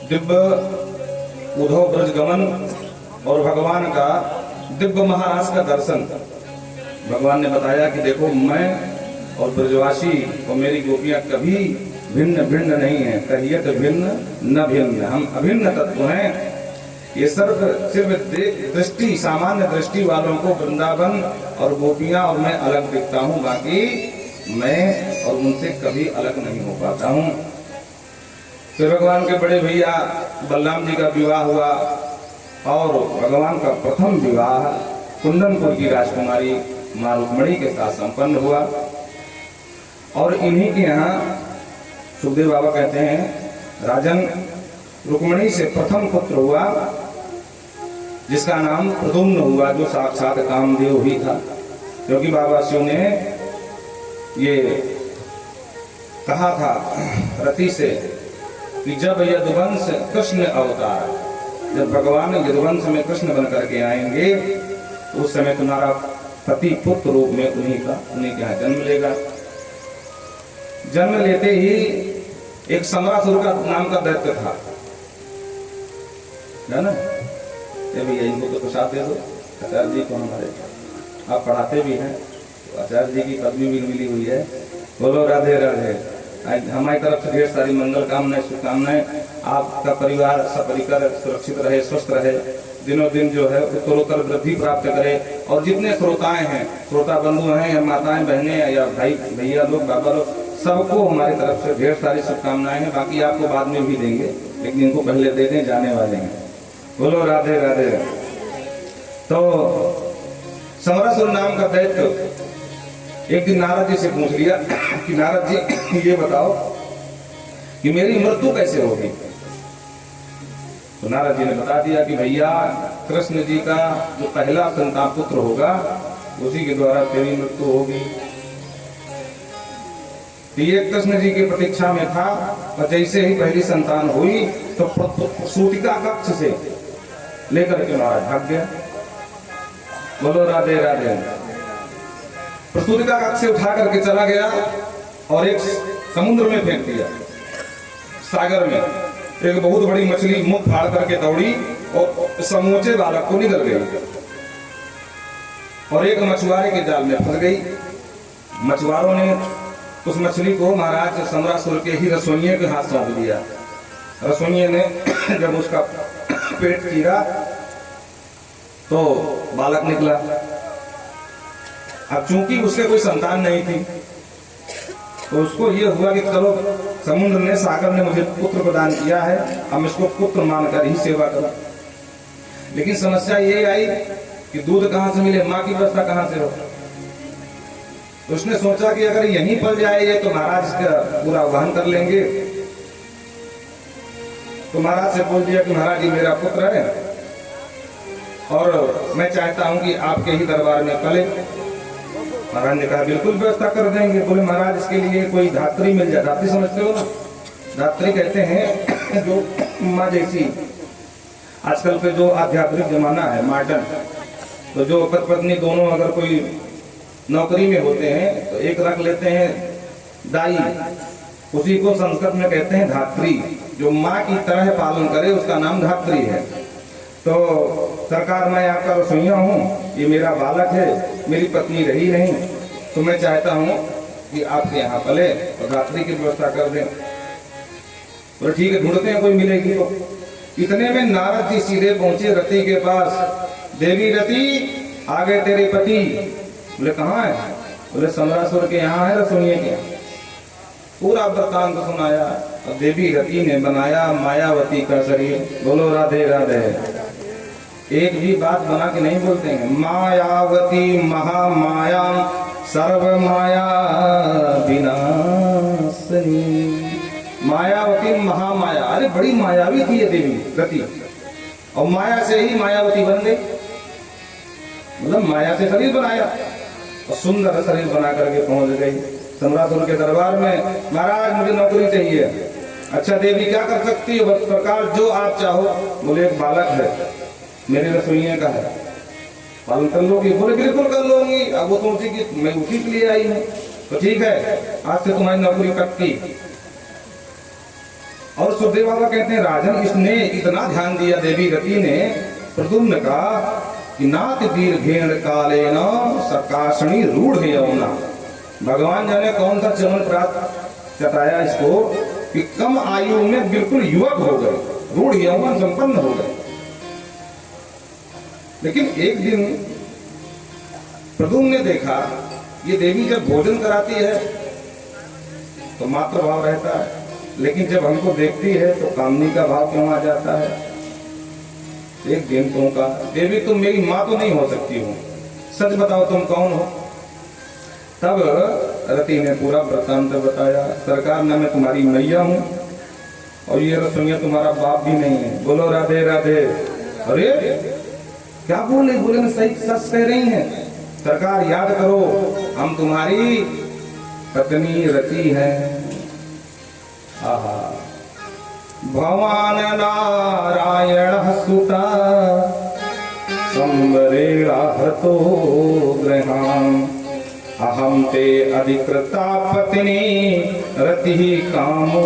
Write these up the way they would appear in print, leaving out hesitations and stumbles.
दिव्य उद्धव ब्रज गमन और भगवान का दिव्य महाराज का दर्शन। भगवान ने बताया कि देखो मैं और ब्रजवासी और मेरी गोपियां कभी भिन्न भिन्न नहीं है, कहिए तो भिन्न न भिन्न, हम अभिन्न तत्व हैं। ये सिर्फ दृष्टि, सामान्य दृष्टि वालों को वृंदावन और गोपियां और मैं अलग दिखता हूँ, बाकी मैं और उनसे कभी अलग नहीं हो पाता हूँ। फिर भगवान के बड़े भैया बलराम जी का विवाह हुआ और भगवान का प्रथम विवाह कुंदनपुर की राजकुमारी माँ रुक्मणी के साथ संपन्न हुआ। और इन्हीं के यहाँ सुखदेव बाबा कहते हैं राजन रुक्मणी से प्रथम पुत्र हुआ जिसका नाम प्रद्युम्न हुआ, जो साक्षात कामदेव ही था। क्योंकि बाबा शिव ने ये कहा था रति से कि जब यदुवंश कृष्ण अवतार, जब भगवान यदुवंश में कृष्ण बन करके आएंगे तो उस समय तुम्हारा पति पुत्र रूप में उन्हीं के यहाँ जन्म लेगा। जन्म लेते ही एक समरासुर का नाम का दैत्य था, है ना? ये भैया इनको तो प्रसाद दे दो, आचार्य जी को हमारे आप पढ़ाते भी हैं तो आचार्य जी की पदवी भी मिली हुई है। बोलो राधे राधे। हमारी तरफ से ढेर सारी मंगल कामनाएं, शुभकामनाएं। आपका परिवार सपरिकर सुरक्षित रहे, स्वस्थ रहे, दिनों दिन जो है उत्तरोत्तर वृद्धि प्राप्त करे। और जितने श्रोताएं हैं, श्रोता बंधु हैं या माताएं बहनें या भाई भैया लोग, बाबा लोग, सबको हमारी तरफ से ढेर सारी शुभकामनाएं हैं। बाकी आपको बाद में भी देंगे, लेकिन इनको पहले दे दें, जाने वाले हैं। बोलो राधे राधे। तो समरासुर नाम का दैत्य एक दिन नारद जी से पूछ लिया कि नारद जी ये बताओ कि मेरी मृत्यु कैसे होगी। तो नारद जी ने बता दिया कि भैया कृष्ण जी का जो पहला संतान पुत्र होगा उसी के द्वारा तेरी मृत्यु होगी। ये कृष्ण जी की प्रतीक्षा में था और जैसे ही पहली संतान हुई तो सूतिका कक्ष से लेकर के महाराज भाग गया। बोलो राधे राधे। प्रसूतिका कक्ष से उठा करके चला गया और एक समुद्र में फेंक दिया। सागर में एक बहुत बड़ी मछली मुख फाड़ करके दौड़ी और समूचे बालक को निगल गई और एक मछुआरे के जाल में फंस गई। मछुआरों ने उस मछली को महाराज समरासुर के ही रसोइये के हाथ सौंप दिया। रसोइये ने जब उसका पेट चीरा तो बालक निकला। अब चूंकि उससे कोई संतान नहीं थी तो उसको ये हुआ कि चलो समुद्र ने, सागर ने मुझे पुत्र प्रदान किया है, हम इसको पुत्र मानकर ही सेवा करो। लेकिन समस्या ये आई कि दूध कहाँ से मिले, माँ की व्यवस्था कहाँ से हो। तो उसने सोचा कि अगर यहीं पल जाए ये तो महाराज इसका पूरा वहन कर लेंगे। तो महाराज से बोल दिया कि महाराज जी मेरा पुत्र है और मैं चाहता हूं कि आपके ही दरबार में पले। महाराज ने कहा बिल्कुल व्यवस्था कर देंगे। बोले महाराज इसके लिए कोई धात्री मिल जाए। धात्री समझते हो ना? धात्री कहते हैं जो माँ जैसी, आजकल पे जो आध्यात्मिक जमाना है मॉडर्न, तो जो पति पत्नी दोनों अगर कोई नौकरी में होते हैं तो एक रख लेते हैं दाई, उसी को संस्कृत में कहते हैं धात्री। जो माँ की तरह पालन करे उसका नाम धात्री है। तो सरकार मैं आपका रसोइया हूँ, ये मेरा बालक है, मेरी पत्नी रही नहीं, तो मैं चाहता हूँ कि आपके यहाँ पले और धात्री की व्यवस्था कर दें। तो ठीक है, ढूंढते हैं कोई मिलेगी तो। इतने में नारद जी सीधे पहुंचे रति के पास। देवी रति आ गए तेरे पति। बोले कहाँ है? बोले समरासुर के यहाँ है, रसोइये के यहाँ। पूरा वृत्तांत सुनाया और देवी रति ने बनाया मायावती का शरीर। बोलो राधे राधे। एक भी बात बना के नहीं बोलते हैं। मायावती महामाया सर्व माया विनाशिनी। मायावती महामाया, अरे बड़ी मायावी थी ये देवी रति और माया से ही मायावती बन गई। मतलब माया से शरीर बनाया और सुंदर शरीर बना करके पहुंच गई समरासुर के दरबार में। महाराज मुझे नौकरी चाहिए। अच्छा देवी क्या कर सकती है? प्रकार जो आप चाहो। बोले एक बालक है, मेरे रसोइये का है, पालन कर लोगी? बोले बिल्कुल कर लूंगी। अब वो तो उसी की, मैं उसी के लिए आई हूँ। तो ठीक है, आज से तुम्हारी नौकरी पक्की। और सुखदेव बाबा कहते हैं राजन इसने इतना ध्यान दिया देवी रति ने प्रद्युम्न का कि नाथ दीर्घेण काले न सकाशणी रूढ़ यमुना। भगवान जाने कौन सा चमन प्राप्त चटाया इसको कि कम आयु में बिल्कुल युवक हो गए, रूढ़ यौवन संपन्न हो गए। लेकिन एक दिन प्रद्युम्न ने देखा ये देवी जब भोजन कराती है तो मात्र भाव रहता है, लेकिन जब हमको देखती है तो कामनी का भाव क्यों आ जाता है। एक दिन तुम का देवी तुम मेरी माँ तो नहीं हो सकती हो, सच बताओ तुम कौन हो। तब रति ने पूरा वृत्तांत बताया, सरकार न मैं तुम्हारी मैया हूँ और ये रसोइया तुम्हारा बाप भी नहीं है। बोलो राधे राधे। अरे क्या बोले, बोले मैं सही सच कह रही हैं सरकार, याद करो हम तुम्हारी पत्नी रति है। आहा भवान नारायण सुता संवरेणाहतो गृहाम् अहम ते अधिकृता पत्नी रति कामो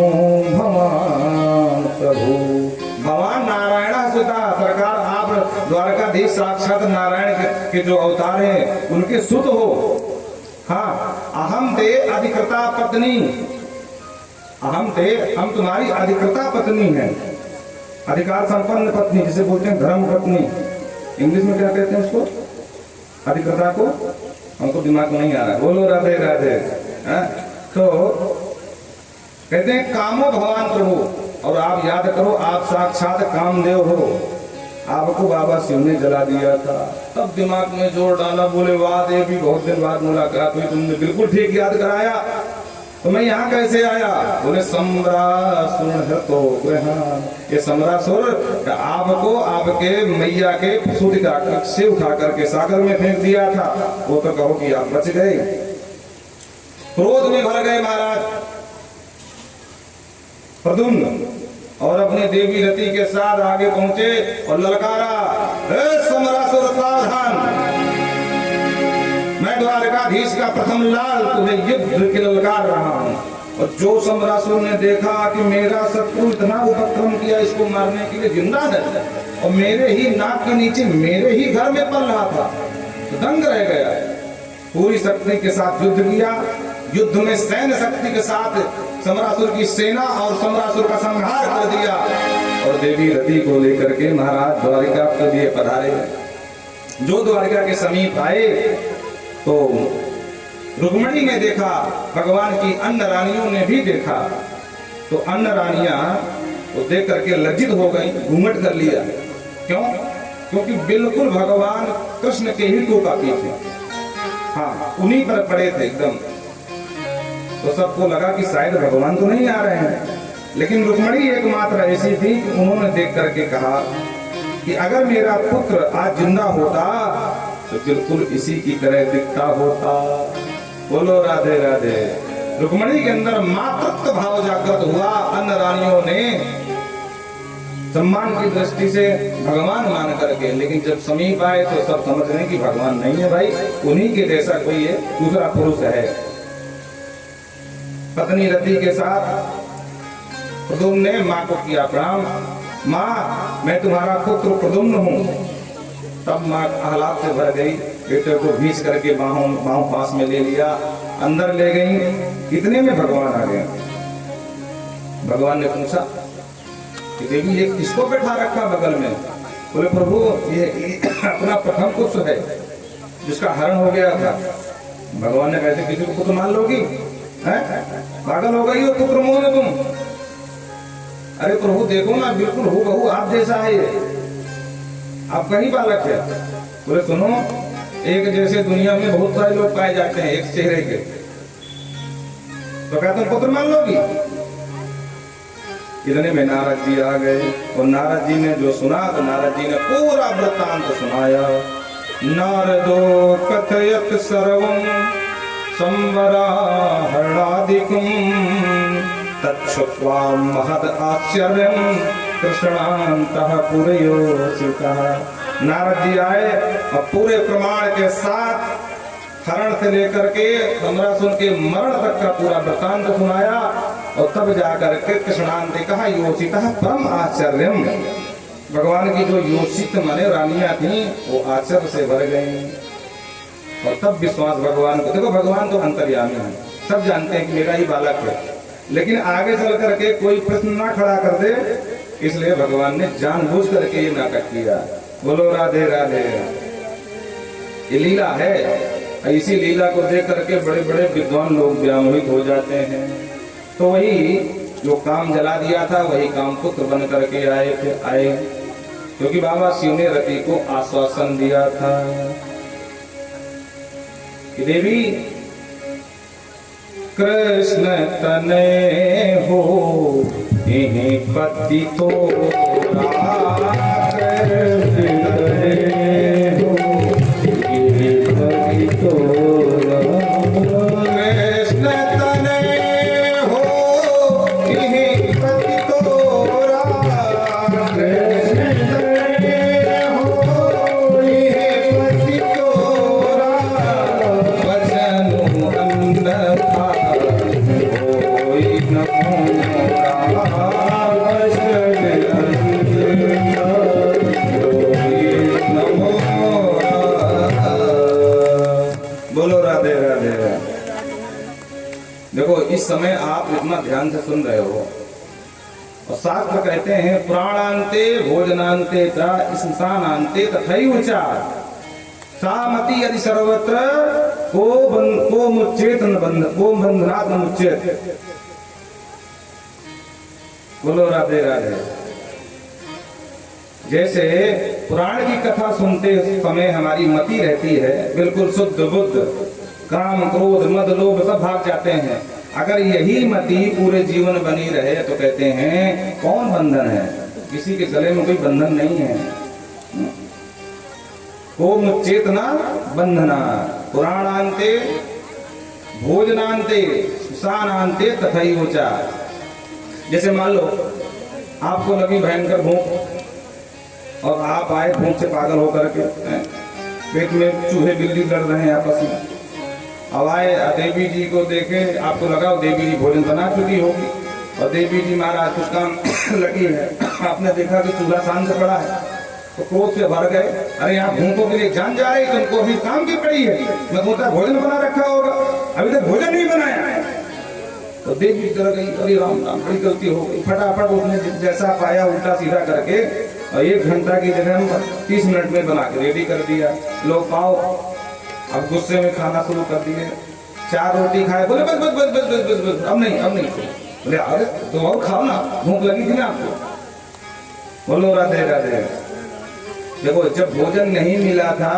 भवान प्रभु। भगवान नारायण सुता, सरकार आप द्वारकाधीश साक्षात नारायण के जो अवतार हैं उनके सुत हो। हाँ अहम ते अधिकृता पत्नी, हम तुम्हारी अधिकृता पत्नी है। अधिकार संपन्न पत्नी जिसे बोलते हैं धर्म पत्नी, इंग्लिश में क्या कहते हैं उसको, अधिकृता को, हमको दिमाग में नहीं आ रहा। बोलो राधे राधे। तो कहते हैं कामो भगवान प्रभु, और आप याद करो आप साक्षात कामदेव हो। आपको बाबा शिव ने जला दिया था, तब दिमाग में जोर डाला, बोले वाह देवी बहुत दिन बाद मुलाकात हुई, तुमने बिल्कुल ठीक याद कराया। तो मैं यहाँ कैसे आया, बोले सम्रासुर है तो ये सम्रासुर आपको आपके मैया के सूतिका से उठा करके सागर में फेंक दिया था, वो तो कहो कि आप बच गए। क्रोध में भर गए महाराज प्रद्युम्न और अपने देवी रति के साथ आगे पहुंचे और ललकारा, सम्रासुर सावधान, मैं द्वारकाधीश का प्रथम लाल तुम्हें युद्ध के ललकार रहा हूं। और जो सम्रासुर ने देखा कि मेरा शत्रु इतना उपक्रम किया इसको मारने के लिए जिंदा है और मेरे ही नाक के नीचे मेरे ही घर में पल रहा था, तो दंग रह गया। पूरी शक्ति के साथ युद्ध किया, युद्ध में सैन्य शक्ति के साथ सम्रासुर की सेना और सम्रासुर का संहार कर दिया और देवी रति को लेकर के महाराज द्वारिका के लिए पधारे। जो द्वारिका के समीप आए तो रुक्मिणी ने देखा, भगवान की अन्य रानियों ने भी देखा, तो अन्य रानियां तो देख करके लज्जित हो गई, घूंघट कर लिया। क्यों? क्योंकि बिल्कुल भगवान कृष्ण के ही टोका की थे, हाँ उन्हीं पर पड़े थे एकदम। तो सबको लगा कि शायद भगवान तो नहीं आ रहे हैं, लेकिन रुक्मिणी एकमात्र ऐसी थी कि उन्होंने देख करके कहा कि अगर मेरा पुत्र आज जिंदा होता तो बिल्कुल इसी की तरह दिखता होता। बोलो राधे राधे। रुक्मिणी के अंदर मातृत्व भाव जागृत हुआ। अन्य रानियों ने सम्मान की दृष्टि से भगवान मान करके, लेकिन जब समीप आए तो सब समझ रहे कि भगवान नहीं है भाई, उन्हीं के जैसा कोई है, दूसरा पुरुष है। पत्नी रति के साथ प्रद्युम्न ने माँ को किया प्रणाम, माँ मैं तुम्हारा पुत्र प्रद्युम्न हूँ। तब माँ आह्लाद से भर गई, बेटे को भींच करके बाहों पास में ले लिया, अंदर ले गई। इतने में भगवान आ गए। भगवान ने पूछा कि देवी ये किसको बैठा रखा बगल में? बोले प्रभु ये अपना प्रथम पुत्र है जिसका हरण हो गया था। भगवान ने कहते किसी को पुत्र मान लोगी, पागल हो गई हो पुत्र मोह में तुम? अरे प्रभु देखो ना बिल्कुल हूबहू आप जैसा है ये, आपका ही बालक है। बोले सुनो, एक जैसे दुनिया में बहुत सारे लोग पाए जाते हैं एक चेहरे के, तो क्या तुम पुत्र मान लोगी? इतने में नारद जी आ गए और नारद जी ने जो सुना तो नारद जी ने पूरा वृत्तांत सुनाया। नारदो कथयत सर्वं संवराहरणादिकं तच्छ्रुत्वा महद आश्चर्यं कृष्णान्तः पुरयोषितः। नारद जी आए और पूरे प्रमाण के साथ हरण से लेकर के सम्रासुर के मरण तक का पूरा वृत्तांत सुनाया। और तब जाकर के कृष्णांते कहा योषितः परम आश्चर्यम, भगवान की जो योषित माने रानियां थी वो आश्चर्य से भर गई। और तब विश्वास भगवान को, देखो भगवान तो अंतर्यामी है, सब जानते हैं कि मेरा ही बालक है, लेकिन आगे चल करके कोई प्रश्न ना खड़ा कर दे, इसलिए भगवान ने जानबूझ करके ये नाटक किया। बोलो राधे राधे। ये लीला है, इसी लीला को देख करके बड़े बड़े विद्वान लोग व्यामोहित हो जाते हैं। तो वही जो काम जला दिया था वही काम पुत्र बन करके आए, क्योंकि बाबा शिव ने रति को आश्वासन दिया था कि देवी कृष्ण तने हो इन्हीं पति तो इस समय आप इतना ध्यान से सुन रहे हो। और शास्त्र कहते हैं प्राणांते भोजनांते च स्मशानांते तथैव च सामति यदि सर्वत्र को मुच्चेत न बंध को बंधनात् न मुच्चेत। बोलो राधे राधे। जैसे पुराण की कथा सुनते समय हमारी मति रहती है बिल्कुल शुद्ध बुद्ध, काम क्रोध मद लोभ सब भाग जाते हैं। अगर यही मति पूरे जीवन बनी रहे तो कहते हैं कौन बंधन है, किसी के गले में कोई बंधन नहीं है। को मुच्चेतना बंधना पुराणांते भोजनांते श्मशानांते तथैव च। जैसे मान लो आपको लगी भयंकर भूख और आप आए भूख से पागल होकर के, पेट में चूहे बिल्ली लड़ रहे हैं आपस में, अब आए देवी जी को देखे, आपको लगा देवी जी भोजन बना चुकी होगी और देवी जी महाराज कुछ काम लगी है, आपने देखा कि चूल्हा शांत से पड़ा है तो क्रोध से भर गए, अरे यहाँ भूखों के लिए जान जा रही, तुमको अभी काम की पड़ी है, मैं सोचा भोजन बना रखा होगा, अभी तक भोजन नहीं बनाया है। तो देवी डर गई, अरे राम राम बड़ी गलती हो गई। फटाफट उसने जैसा पाया उल्टा सीधा करके और 1 घंटा की जगह 30 मिनट में बना के रेडी कर दिया। लोग पाओ अब गुस्से में खाना शुरू कर दिए, 4 रोटी खाए, बोले बस बस बस बस बस बस अब नहीं। बोले अरे तो और खाओ ना, भूख लगी थी ना आपको। बोलो राधे राधे। देखो जब भोजन नहीं मिला था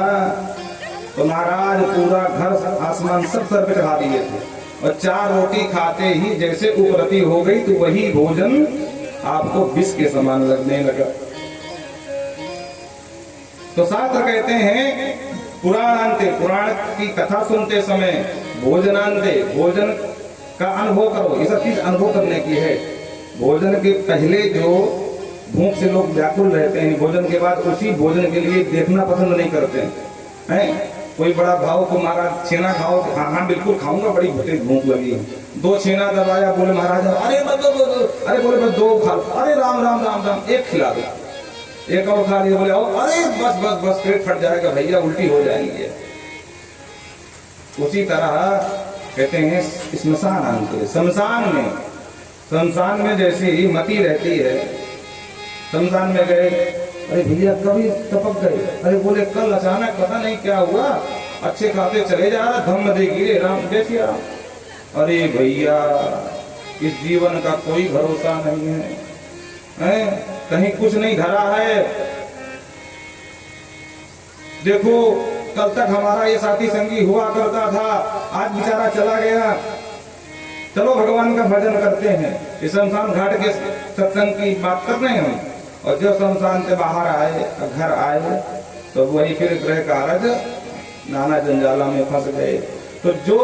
तो महाराज पूरा घर आसमान सब सर पे चढ़ा दिए थे और 4 रोटी खाते ही जैसे उपरति हो गई तो वही भोजन आपको विष के समान लगने लगा। तो शास्त्र कहते हैं पुराणांते, पुराण की कथा सुनते समय भोजनांते, भोजन का अनुभव करो। ये सब चीज अनुभव करने की है। भोजन के पहले जो भूख से लोग व्याकुल रहते हैं, भोजन के बाद उसी भोजन के लिए देखना पसंद नहीं करते हैं। कोई बड़ा भाव को महाराज छेना खाओ, हाँ बिल्कुल खाऊंगा, बड़ी भूख लगी है, 2 छेना दबाया, बोले महाराज अरे अरे बोले बस 2 खा लो, अरे राम राम राम राम 1 खिला दो, 1 और खा लिया, बोले अरे बस बस बस पेट फट जाएगा भैया, उल्टी हो जाएगी। उसी तरह कहते हैं श्मशान आंते, शमशान में जैसी मति रहती है, शमशान में गए, अरे भैया कभी टपक गए, अरे बोले कल अचानक पता नहीं क्या हुआ, अच्छे खाते चले जा रहा, धम्म दे गिरे, राम जैसी राम। अरे भैया इस जीवन का कोई भरोसा नहीं है, कहीं कुछ नहीं धरा है। देखो कल तक हमारा ये साथी संगी हुआ करता था, आज बेचारा चला गया, चलो भगवान का भजन करते हैं। इस शमशान घाट के सत्संग की बात कर रहे हैं हम। और जब शमशान से बाहर आए, घर आए, तो वही फिर ग्रह कारज नाना जंजाला में फंस गए। तो जो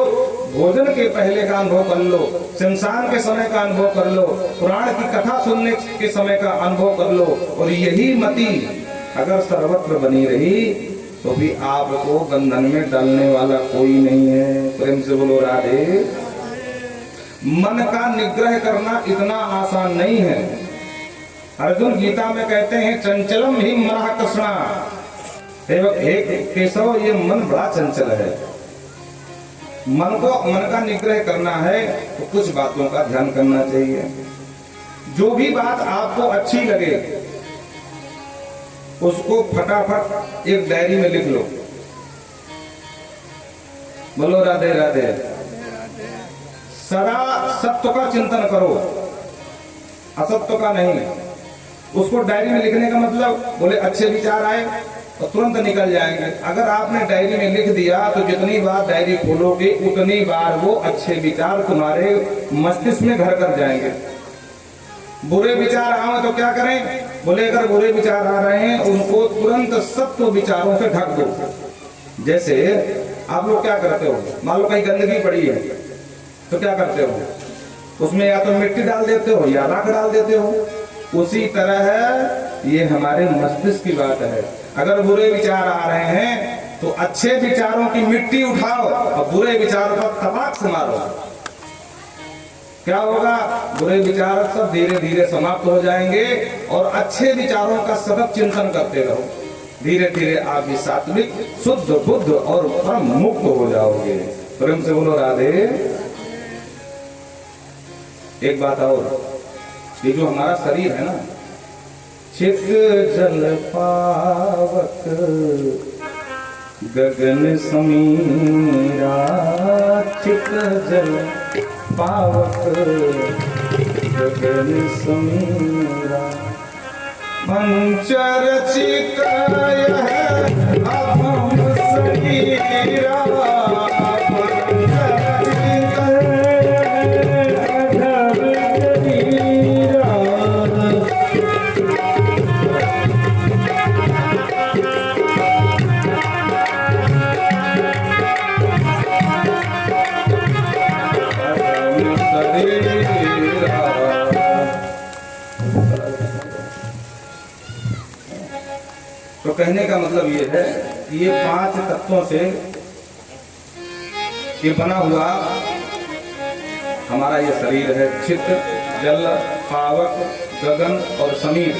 भोजन के पहले का अनुभव कर लो, शमशान के समय का अनुभव कर लो, पुराण की कथा सुनने के समय का अनुभव कर लो, और यही मति अगर सर्वत्र बनी रही तो भी आपको बंधन में डालने वाला कोई नहीं है। प्रेम से बोलो राधे। मन का निग्रह करना इतना आसान नहीं है। अर्जुन गीता में कहते हैं चंचलम ही मनः कृष्णा, हे केशव ये मन बड़ा चंचल है। मन का निग्रह करना है तो कुछ बातों का ध्यान करना चाहिए। जो भी बात आपको अच्छी लगे उसको फटाफट एक डायरी में लिख लो। बोलो राधे राधे। सदा सत्य का चिंतन करो, असत्य का नहीं। उसको डायरी में लिखने का मतलब बोले अच्छे विचार आए तो तुरंत निकल जाएंगे। अगर आपने डायरी में लिख दिया तो जितनी बार डायरी खोलोगे उतनी बार वो अच्छे विचार तुम्हारे मस्तिष्क में घर कर जाएंगे। बुरे विचार आए तो क्या करें? बोले अगर बुरे विचार आ रहे हैं उनको तुरंत सत्य विचारों से ढक दो। जैसे आप लोग क्या करते हो, मान लो कहीं गंदगी पड़ी है तो क्या करते हो, उसमें या तो मिट्टी डाल देते हो या राख डाल देते हो। उसी तरह ये हमारे मस्तिष्क की बात है। अगर बुरे विचार आ रहे हैं तो अच्छे विचारों की मिट्टी उठाओ और बुरे विचारों पर तपाक से मारो। क्या होगा? बुरे विचार सब धीरे धीरे समाप्त हो जाएंगे और अच्छे विचारों का सतत चिंतन करते रहो। धीरे धीरे आप भी सात्विक, शुद्ध, बुद्ध और परम मुक्त हो जाओगे। प्रेम से बोलो राधे। एक बात और, ये जो हमारा शरीर है ना, चित जल पावक गगन समीरा, चित जल पावक गगन समीरा, पंचरचित यह अभम शरीरा, तो कहने का मतलब ये है कि ये 5 तत्वों से ये बना हुआ हमारा ये शरीर है। चित्त, जल, पावक, गगन और समीर,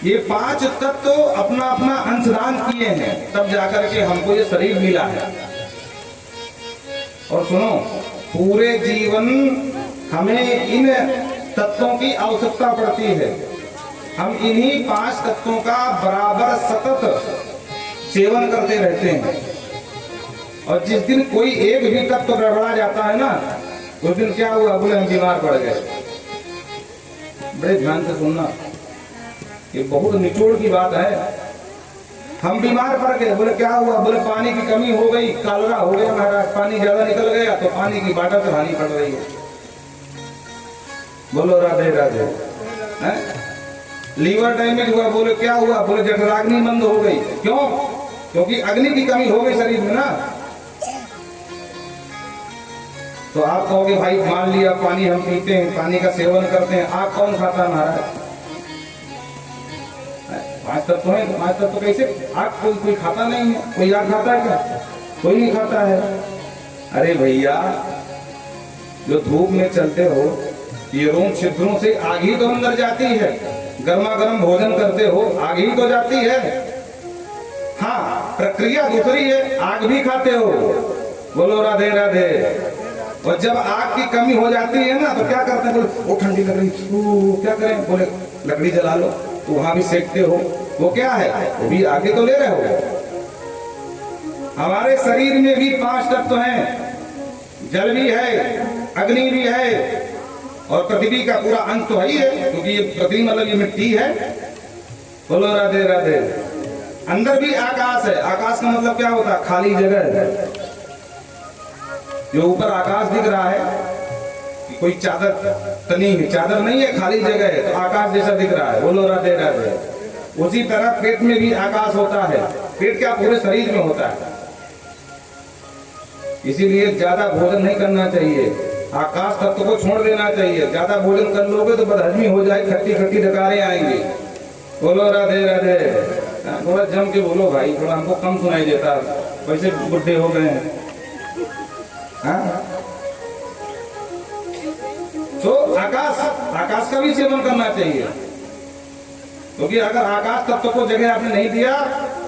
ये 5 तत्व अपना अपना अंशदान किए हैं, तब जाकर के हमको ये शरीर मिला है। और सुनो, पूरे जीवन हमें इन तत्वों की आवश्यकता पड़ती है। हम इन्हीं 5 तत्वों का बराबर सतत सेवन करते रहते हैं। और जिस दिन कोई एक भी तत्व गड़बड़ा जाता है ना, उस दिन क्या हुआ? बोले हम बीमार पड़ गए। बड़े ध्यान से सुनना, ये बहुत निचोड़ की बात है। हम बीमार पड़ गए, बोले क्या हुआ? बोले पानी की कमी हो गई, कॉलरा हो गया महाराज, पानी ज्यादा निकल गया तो पानी की बाटल चढ़ानी पड़ रही है। बोलो राधे राधे। लीवर डैमेज हुआ, बोले क्या हुआ? बोले जठराग्नि बंद हो गई। क्यों? क्योंकि अग्नि की कमी हो गई शरीर में ना। तो आप कहोगे भाई मान लिया पानी हम पीते हैं, पानी का सेवन करते हैं, आग कौन खाता है महाराज? 5 तत्व है तो 5 तत्व कैसे? आग कोई खाता नहीं है। कोई आग खाता है क्या? कोई नहीं खाता है। अरे भैया, जो धूप में चलते हो, ये रोम छिद्रों से आग ही तो अंदर जाती है। गर्मा गर्म भोजन करते हो, आग ही तो जाती है। हाँ, प्रक्रिया दूसरी है, आग भी खाते हो। बोलो राधे राधे। और जब आग की कमी हो जाती है ना तो क्या करते हैं? बोले वो ठंडी लग रही, क्या करें? बोले लकड़ी जला लो, तो वहां भी सेकते हो। वो क्या है? वो भी आगे तो ले रहे हो। हमारे शरीर में भी 5 तत्व हैं। जल भी है, अग्नि भी है और पृथ्वी का पूरा अंश तो ही है, क्योंकि ये पृथ्वी मतलब ये मिट्टी है। बोलो राधे राधे। अंदर भी आकाश है। आकाश का मतलब क्या होता है? खाली जगह है। जो ऊपर आकाश दिख रहा है कि कोई चादर तनी है, चादर नहीं है, खाली जगह है, तो आकाश जैसा दिख रहा है। बोलो राधे राधे। उसी तरह पेट में भी आकाश होता है। पेट क्या पूरे शरीर में होता है। इसीलिए ज्यादा भोजन नहीं करना चाहिए, आकाश तत्व को छोड़ देना चाहिए। ज्यादा भोजन कर लोगे तो बदहजमी हो जाए, खट्टी खट्टी डकारें आएंगी। बोलो राधे राधे। थोड़ा जम के बोलो भाई, थोड़ा हमको कम सुनाई देता, वैसे बुढ़े हो गए हैं। हाँ, तो आकाश का भी सेवन करना चाहिए, क्योंकि अगर आकाश तत्व को जगह आपने नहीं दिया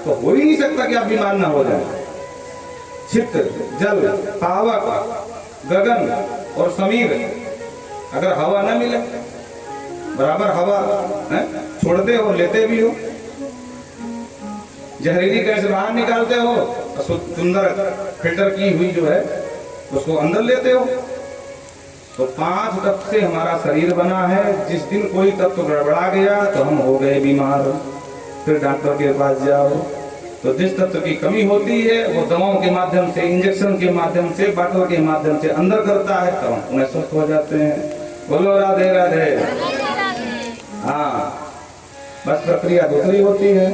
तो हो ही नहीं सकता कि आप बीमार ना हो जाए। चित्त, जल, पावक, गगन और समीर, अगर हवा ना मिले, बराबर हवा छोड़ते हो लेते भी हो, जहरीली गैस बाहर निकालते हो, सुंदर फिल्टर की हुई जो है उसको अंदर लेते हो। तो 5 तत्व से हमारा शरीर बना है। जिस दिन कोई तत्व गड़बड़ा गया तो हम हो गए बीमार, फिर डॉक्टर के पास जाओ। तो जिस तत्व की कमी होती है वो दवाओं के माध्यम से, इंजेक्शन के माध्यम से, बॉटल के माध्यम से अंदर करता है, तो हम पुनः स्वस्थ हो जाते हैं। बोलो राधे राधे। हाँ, बस प्रक्रिया दूसरी होती है,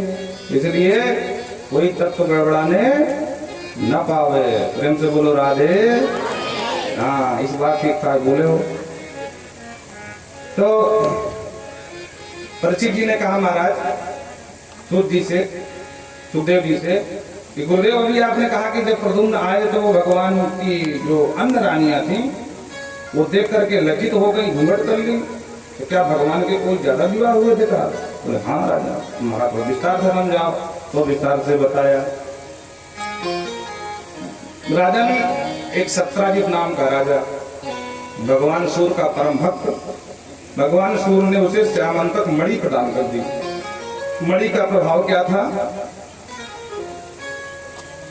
इसलिए कोई तत्व गड़बड़ाने न पावे। प्रेम से बोलो राधे। हाँ, इस बात ठीक ठाक बोले हो। तो परीक्षित जी ने कहा महाराज सुखदेव जी से कि गुरुदेव, अभी आपने कहा कि जब प्रद्युम्न आए तो वो भगवान की जो अन्य रानियां थी वो देख करके लज्जित हो गई, घूंघट कर ली, तो क्या भगवान के कोई ज्यादा विवाह हुए थे? कहा बोले हाँ राजा, तुम्हारा तो विस्तार से समझाओ। तो विस्तार से बताया। राजा ने एक सत्राजित नाम का राजा, भगवान सूर्य का परम भक्त, भगवान सूर्य ने उसे श्यामंतक मणि प्रदान कर दी। मणि का प्रभाव क्या था?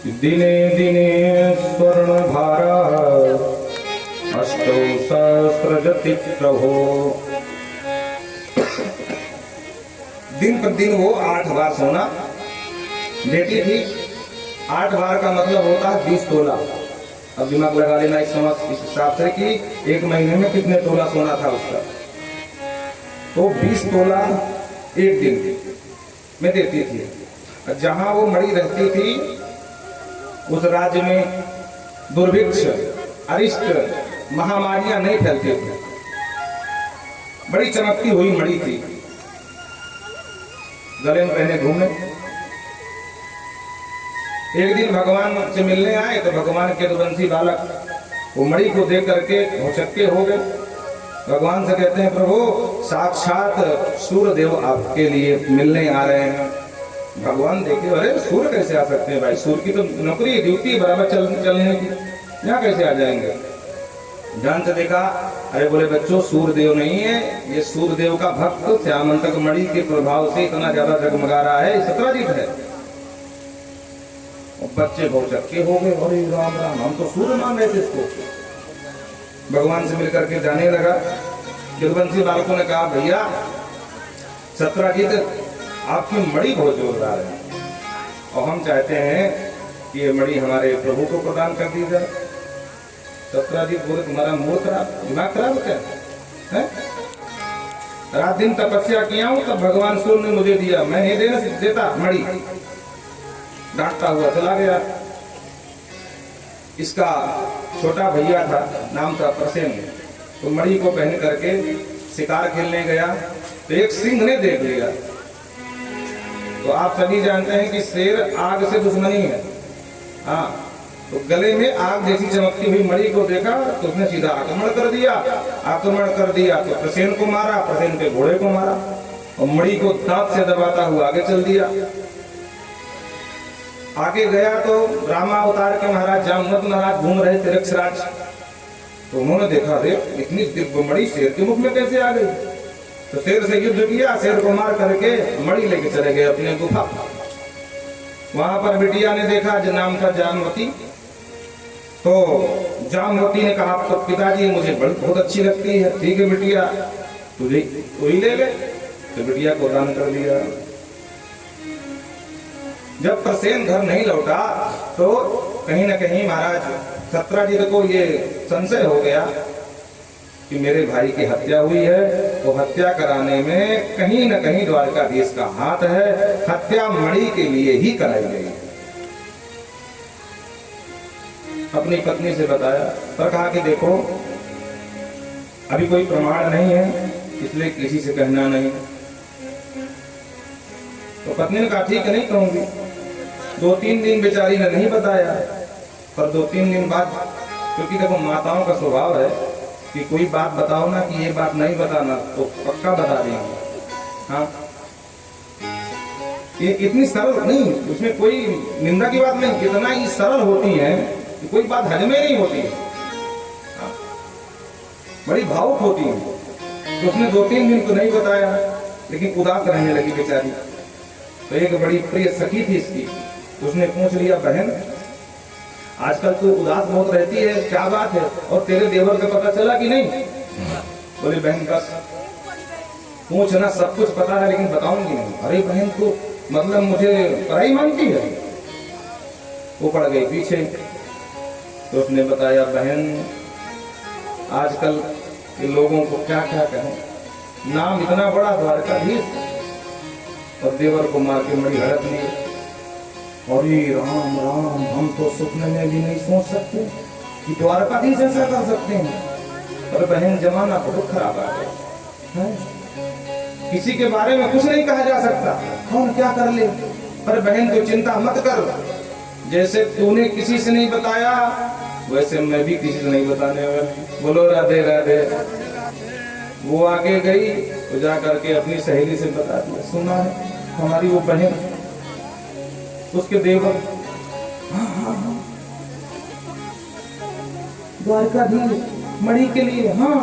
दिने दिने स्वर्ण भारा अष्टौ सहस्रजति प्रभो। दिन पर दिन वो 8 बार सोना देती थी। 8 बार का मतलब होता है 20 तोला। अब दिमाग लगा लेना इस हिसाब से कि एक महीने में कितने तोला सोना था उसका। तो 20 तोला एक दिन में देती थी। जहां वो मणि रहती थी उस राज्य में दुर्भिक्ष, अरिष्ट, महामारियां नहीं फैलती थी। बड़ी चमकती हुई मणि थी, गले में पहने घूमे। एक दिन भगवान से मिलने आए तो भगवान के यदुवंशी बालक वो मणि को देख करके भौचक्के हो गए। भगवान से कहते हैं, प्रभु साक्षात सूर्य देव आपके लिए मिलने आ रहे हैं। भगवान देखे, अरे सूर्य कैसे आ सकते हैं भाई, सूर्य की तो नौकरी ड्यूटी बराबर चलने की, यहाँ कैसे आ जाएंगे? ध्यान से देखा, अरे बोले बच्चों सूर्य देव नहीं है, ये सूर्य देव का भक्त श्यामंतक मणि के प्रभाव से इतना ज्यादा जगमगा रहा है, सत्राजित है। और बच्चे बहुत चक्के हो गए, अरे राम राम, हम तो सूर्य मान रहे थे इसको। भगवान से मिलकर के जाने लगा। यदुवंशी बालकों ने कहा, भैया सत्राजित आपकी मणि बहुत जोरदार है और हम चाहते हैं कि ये मणि हमारे प्रभु को प्रदान कर दी जाए। सत्राजित बोले, तुम्हारा मूड खराब, दिमाग खराब क्या है? रात दिन तपस्या किया हूं तब भगवान सूर्य ने मुझे दिया, मैं नहीं देता मणि। डांटता हुआ चला गया। इसका छोटा भैया था, नाम था प्रसेन। तो मणि को पहन करके शिकार खेलने गया तो एक सिंह ने देख लिया। तो आप सभी जानते हैं कि शेर आग से दुश्मनी है। हाँ, तो गले में आग जैसी चमकती हुई मणि को देखा तो उसने सीधा आक्रमण कर दिया। तो प्रसेन को मारा, प्रसेन के घोड़े को मारा और मणि को दांत से दबाता हुआ आगे चल दिया। आगे गया तो रामा अवतार के महाराज जामवंत महाराज घूम रहे थे, रक्षराज। तो उन्होंने देखा, देख इतनी दिव्य मणि शेर के मुख में कैसे आ गई? तो शेर से युद्ध किया, शेर को मार करके मणि लेके चले गए अपने गुफा। वहां पर बिटिया ने देखा, जो नाम था जामवती। तो जामवती ने कहा, तो पिताजी मुझे बहुत अच्छी लगती है। ठीक है बिटिया, तुझे वही ले ले। तो बिटिया को दान कर दिया। जब प्रसेन घर नहीं लौटा तो कहीं न कहीं महाराज सत्राजित को ये संशय हो गया कि मेरे भाई की हत्या हुई है। तो हत्या कराने में कहीं न कहीं द्वारकाधीश का हाथ है। हत्या मणि के लिए ही कराई गई। अपनी पत्नी से बताया, पर कहा कि देखो अभी कोई प्रमाण नहीं है, इसलिए किसी से कहना नहीं। तो पत्नी ने कहा, ठीक है नहीं कहूंगी। 2-3 दिन बेचारी ने नहीं बताया, पर 2-3 दिन बाद, क्योंकि देखो माताओं का स्वभाव है कि कोई बात बताओ ना कि ये बात नहीं बताना, तो पक्का बता देंगे। हाँ, ये इतनी सरल नहीं, उसमें कोई निंदा की बात नहीं, इतना ही सरल होती है कि कोई बात हजमे नहीं होती है। हाँ, बड़ी भावुक होती है। तो उसने 2-3 दिन तो नहीं बताया, लेकिन उदास रहने लगी बेचारी। तो एक बड़ी प्रिय सखी थी इसकी, तो उसने पूछ लिया, बहन आजकल तो उदास बहुत रहती है, क्या बात है, और तेरे देवर का पता चला कि नहीं? बोले बहन बस पूछना, सब कुछ पता है लेकिन बताऊंगी नहीं। अरे बहन तो मतलब मुझे पराई मानती है। वो पड़ गई पीछे। तो उसने बताया, बहन आजकल के लोगों को क्या क्या कहें, नाम इतना बड़ा द्वारकाधीश, और देवर को मार के बड़ी हड़प ली। अरे राम राम, हम तो सपने में भी नहीं सोच सकते कि द्वारकाधीश ऐसा कर सकते हैं। पर बहन जमाना बहुत खराब आ गया है, किसी के बारे में कुछ नहीं कहा जा सकता, कौन क्या कर ले। पर बहन तो चिंता मत कर, जैसे तूने किसी से नहीं बताया वैसे मैं भी किसी से नहीं बताने वाली। बोलो राधे राधे। वो आगे गई तो जा करके अपनी सहेली से बता दिया, सुना है हमारी वो बहन, उसके देवर द्वारकाधीश मणि के लिए, हाँ।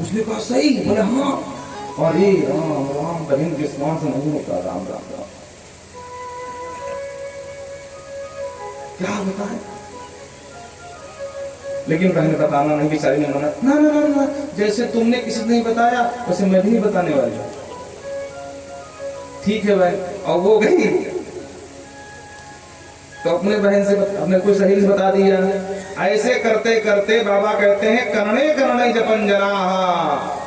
उसने कहा सही? बोले हाँ। अरे राम राम, बहन विश्वास नहीं होता, राम राम राम, क्या बताए। लेकिन बहन बताना नहीं, बेचारी ने मना, ना ना ना ना, जैसे तुमने किसी को नहीं बताया वैसे मैं भी नहीं बताने वाली हूँ। ठीक है भाई। और वो गई तो अपने बहन से अपने कोई सहेली से बता दिया। ऐसे करते करते बाबा कहते हैं, करणे करणे जपन जना,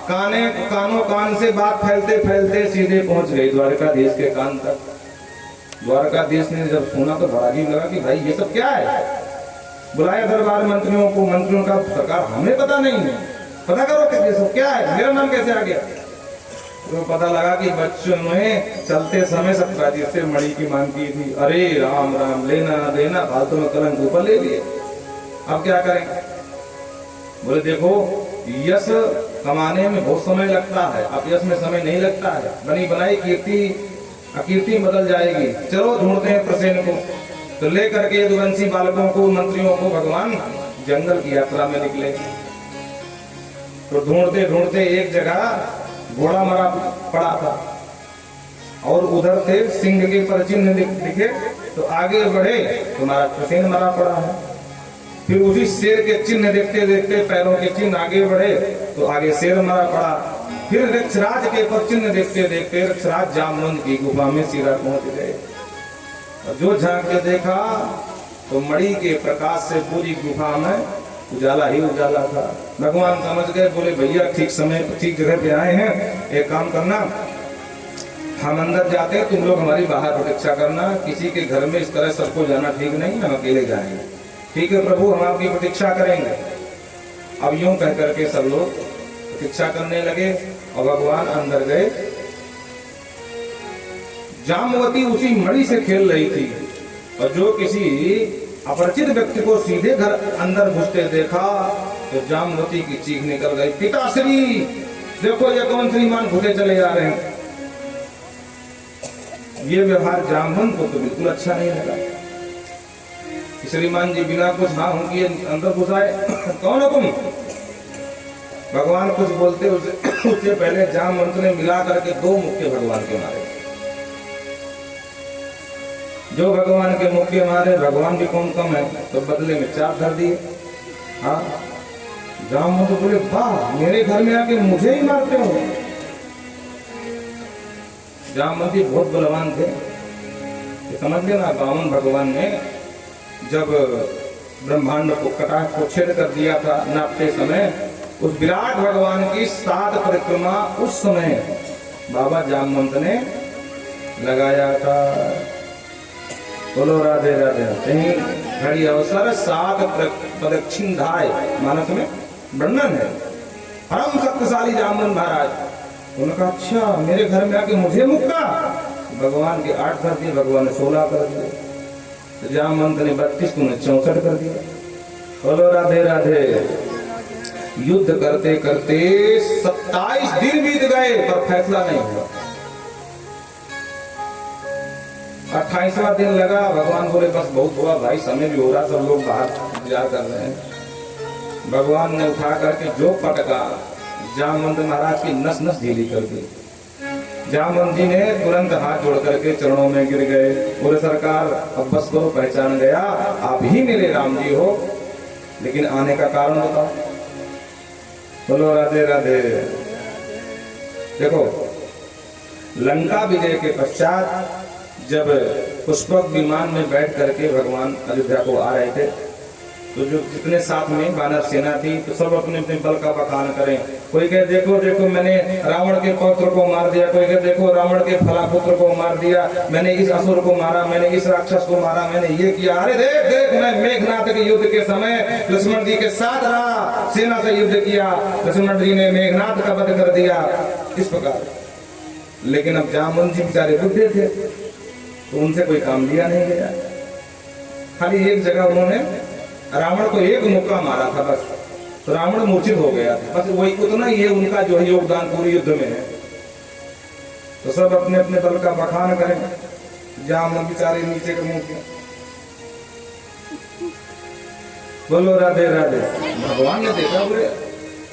कानों कान से बात फैलते फैलते सीधे पहुंच गई द्वारकाधीश के कान तक। द्वारकाधीश ने जब सुना तो बड़ा अजीब लगा कि भाई ये सब क्या है। बुलाया दरबार मंत्रियों को, मंत्रियों का, सरकार हमें पता नहीं है, पता करो कि ये सब क्या है, मेरा नाम कैसे आ गया। तो पता लगा कि बच्चों ने चलते समय सत्यराजीत से मणि की मांग की थी। अरे राम राम, लेना देना फालतू में कलंक ऊपर ले लिए, अब क्या करें। बोले देखो, यश कमाने में बहुत समय लगता है, अब यश में समय नहीं लगता है, बनी बनाई कीर्ति अकीर्ति बदल जाएगी। चलो ढूंढते हैं प्रसेन को। तो लेकर के यदुवंशी बालकों को, मंत्रियों को भगवान जंगल की यात्रा में निकले। तो ढूंढते ढूंढते एक जगह घोड़ा मरा पड़ा था, और उधर से सिंह के पर चिन्ह दिखे, तो आगे बढ़े तो हमारा प्रसेन मरा पड़ा है। फिर उसी शेर के चिन्ह देखते देखते, पैरों के चिन्ह आगे बढ़े तो आगे शेर मरा पड़ा। फिर रक्षराज के पर चिन्ह देखते देखते रक्षराज जामवंत की गुफा में सीधा पहुंच गए। और जो झांक के देखा तो मणि के प्रकाश से पूरी गुफा में उजाला ही उजाला था। भगवान समझ गए, बोले भैया ठीक समय ठीक जगह पे आए हैं, एक काम करना, हम अंदर जाते हैं, तुम लोग हमारी बाहर प्रतीक्षा करना, किसी के घर में इस तरह सबको जाना ठीक नहीं, हम अकेले जाएंगे। ठीक है प्रभु, हम आपकी प्रतीक्षा करेंगे। अब यूं कह करके सब लोग प्रतीक्षा करने लगे और भगवान अंदर गए। जामवती उसी मणि से खेल रही थी, और जो किसी अपरिचित व्यक्ति को सीधे घर अंदर घुसते देखा तो जामवती की चीख निकल गई, पिताश्री देखो ये कौन श्रीमान घुसे चले जा रहे हैं। ये व्यवहार जामवंत को तो बिल्कुल अच्छा नहीं लगा। श्रीमान जी बिना कुछ हाँ हूं किए अंदर घुसाए, कौन हो तुम? भगवान कुछ बोलते उससे पहले जामवंत ने मिला करके 2 मुक्के भगवान के मारे। जो भगवान के मुक्के मारे, भगवान भी कौन कम है, तो बदले में 4 धर दिए। हाँ, जामवंत तो बोले वाह, मेरे घर में आके मुझे ही मारते हो। जामवंती बहुत बलवान थे, समझ लेना। बामन भगवान ने जब ब्रह्मांड को कटाह को छेद कर दिया था नापते समय, उस विराट भगवान की 7 परिक्रमा उस समय बाबा जामवंत ने लगाया था। बोलो राधे राधे। कहीं घड़ी अवसर 7 प्रदक्षिण धाय मानस में वर्णन है। परम शक्तिशाली जामवंत महाराज। उन्होंने कहा अच्छा, मेरे घर में आके मुझे मुक्का। भगवान के 8 कर दिए, भगवान ने 16 कर दिए। जामवंत ने 32 को 64 कर दिया। बोलो राधे राधे। युद्ध करते करते 27 दिन बीत गए पर फैसला नहीं हुआ। 28वां दिन लगा, भगवान बोले बस बहुत हुआ भाई, समय भी हो रहा, सब लोग बाहर इंतजार कर रहे हैं। भगवान ने उठा करके जो पटका, जामवंत महाराज की नस नस ढीली कर दी। जामवंत जी ने तुरंत हाथ जोड़ करके चरणों में गिर गए, बोले सरकार अब बस करो, पहचान गया आप ही मेरे राम जी हो, लेकिन आने का कारण बताओ। बोलो राधे राधे। देखो, लंका विजय के पश्चात जब पुष्पक विमान में बैठ करके भगवान अयोध्या को आ रहे थे, तो जो जितने साथ में वानर सेना थी तो सब अपने अपने बल का बखान करें। कोई कहे देखो देखो मैंने रावण के पौत्र को मार दिया, कोई कहे देखो रावण के फला पुत्र को मार दिया, मैंने इस असुर को मारा, मैंने इस राक्षस को मारा, मैंने ये किया। अरे देख देख, मैं मेघनाथ के युद्ध के समय लक्ष्मण जी के साथ रहा, सेना से युद्ध किया, लक्ष्मण जी ने मेघनाथ का वध कर दिया, इस प्रकार। लेकिन अब जामवंत जी बेचारे बुद्धे थे, तो उनसे कोई काम लिया नहीं गया। खाली एक जगह उन्होंने रावण को एक मुक्का मारा था बस, तो रावण मूर्छित हो गया था, बस वही उतना ही है उनका जो है योगदान पूरे युद्ध में है। तो सब अपने अपने बल का बखान करें। जामवंत बेचारे नीचे के मुंह के। बोलो राधे राधे। भगवान ने देखा, बोले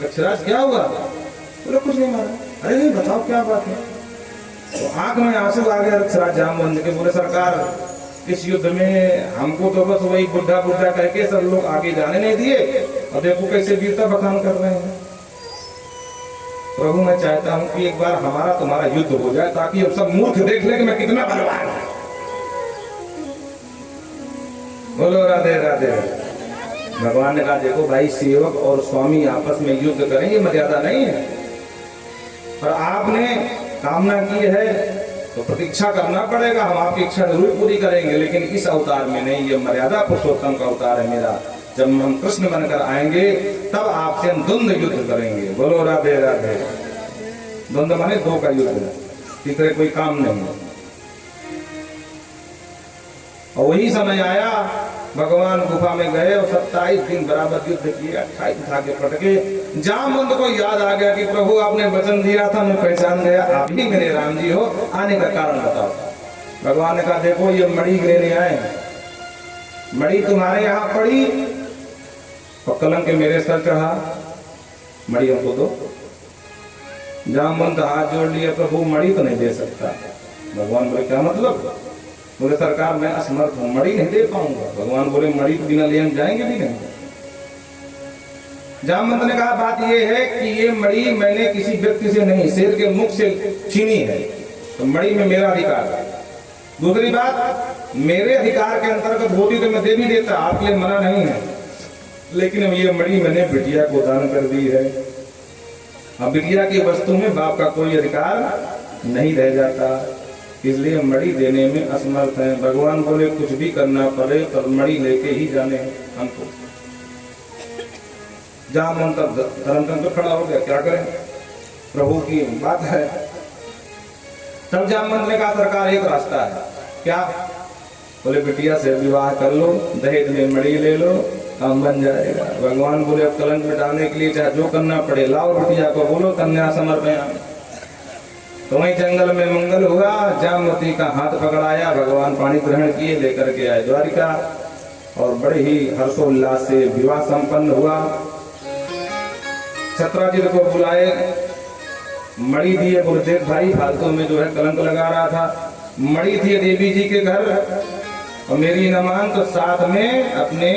अक्षराज क्या हुआ? बोले कुछ नहीं मारा। अरे नहीं बताओ क्या बात है? तो आंख में आंसू आ गया अक्षराज जामवंत के। बोले सरकार इस युद्ध में हमको तो बस वही बुढ़ा बुढ़ा कह के सब लोग आगे जाने नहीं दिए, और देखो कैसे वीरता बखान कर रहे हैं। प्रभु मैं चाहता हूं कि एक बार हमारा तुम्हारा युद्ध हो जाए, ताकि अब सब मूर्ख देख ले कि मैं कितना बलवान हूं। बोलो राधे राधे। भगवान ने कहा देखो भाई, सेवक और स्वामी आपस में युद्ध करें ये मर्यादा नहीं है, पर आपने कामना की है तो प्रतीक्षा करना पड़ेगा, हम आपकी इच्छा जरूर पूरी करेंगे, लेकिन इस अवतार में नहीं, ये मर्यादा पुरुषोत्तम का अवतार है मेरा। जब हम कृष्ण बनकर आएंगे तब आपसे हम द्वंद्व युद्ध करेंगे। बोलो राधे राधे। द्वंद्व माने दो का युद्ध, तीसरे कोई काम नहीं। और वही समय आया, भगवान गुफा में गए और 27 दिन बराबर युद्ध किए, 28 उठा के पटके। जामवंत को याद आ गया कि प्रभु आपने वचन दिया था, मैं पहचान गया आप ही मेरे राम जी हो, आने का कारण बताओ। भगवान ने कहा देखो ये मणि लेने आए, मणि तुम्हारे यहाँ पड़ी और कलंक मेरे सर चढ़ा, मणि हमको दो। जामवंत हाथ जोड़ लिए, प्रभु मणि तो नहीं दे सकता। भगवान बोले क्या मतलब? बोले सरकार मैं असमर्थ हूं, मणि नहीं दे पाऊंगा। भगवान बोले मणि तो बिना लिए हम जाएंगे भी नहीं। जामवंत ने कहा बात यह है कि ये मणि मैंने किसी व्यक्ति से नहीं, शेर के मुख से छीनी है, तो मणि में मेरा अधिकार है। दूसरी बात, मेरे अधिकार के अंतर्गत होती तो मैं दे भी देता, आपके लिए मना नहीं है, लेकिन अब ये मणि मैंने बिटिया को दान कर दी है। अब बिटिया की वस्तु में बाप का कोई अधिकार नहीं रह जाता, इसलिए मणि देने में असमर्थ है। भगवान बोले कुछ भी करना पड़े पर मणि लेके ही जाने हमको। जामवंत धर्मचंद्र खड़ा हो गया, क्या करें, प्रभु की बात है। तब जामवंत ने कहा सरकार एक रास्ता है। क्या? बोले बिटिया से विवाह कर लो, दहेज में मणि ले लो, काम बन जाएगा। भगवान बोले अब कलंक मिटाने के लिए चाहे जो करना पड़े लाओ बिटिया को, बोलो कन्या समर्पयामि। तो वहीं जंगल में मंगल हुआ, जामवती का हाथ पकड़ाया, भगवान पानी ग्रहण किए, लेकर के आए द्वारिका, और बड़े ही हर्षोल्लास से विवाह संपन्न हुआ। छत्राजीत को बुलाए, मणि दिए, बोले देख भाई फालतू में जो है कलंक लगा रहा था, मणि थी देवी जी के घर, और मेरी न मान तो साथ में अपने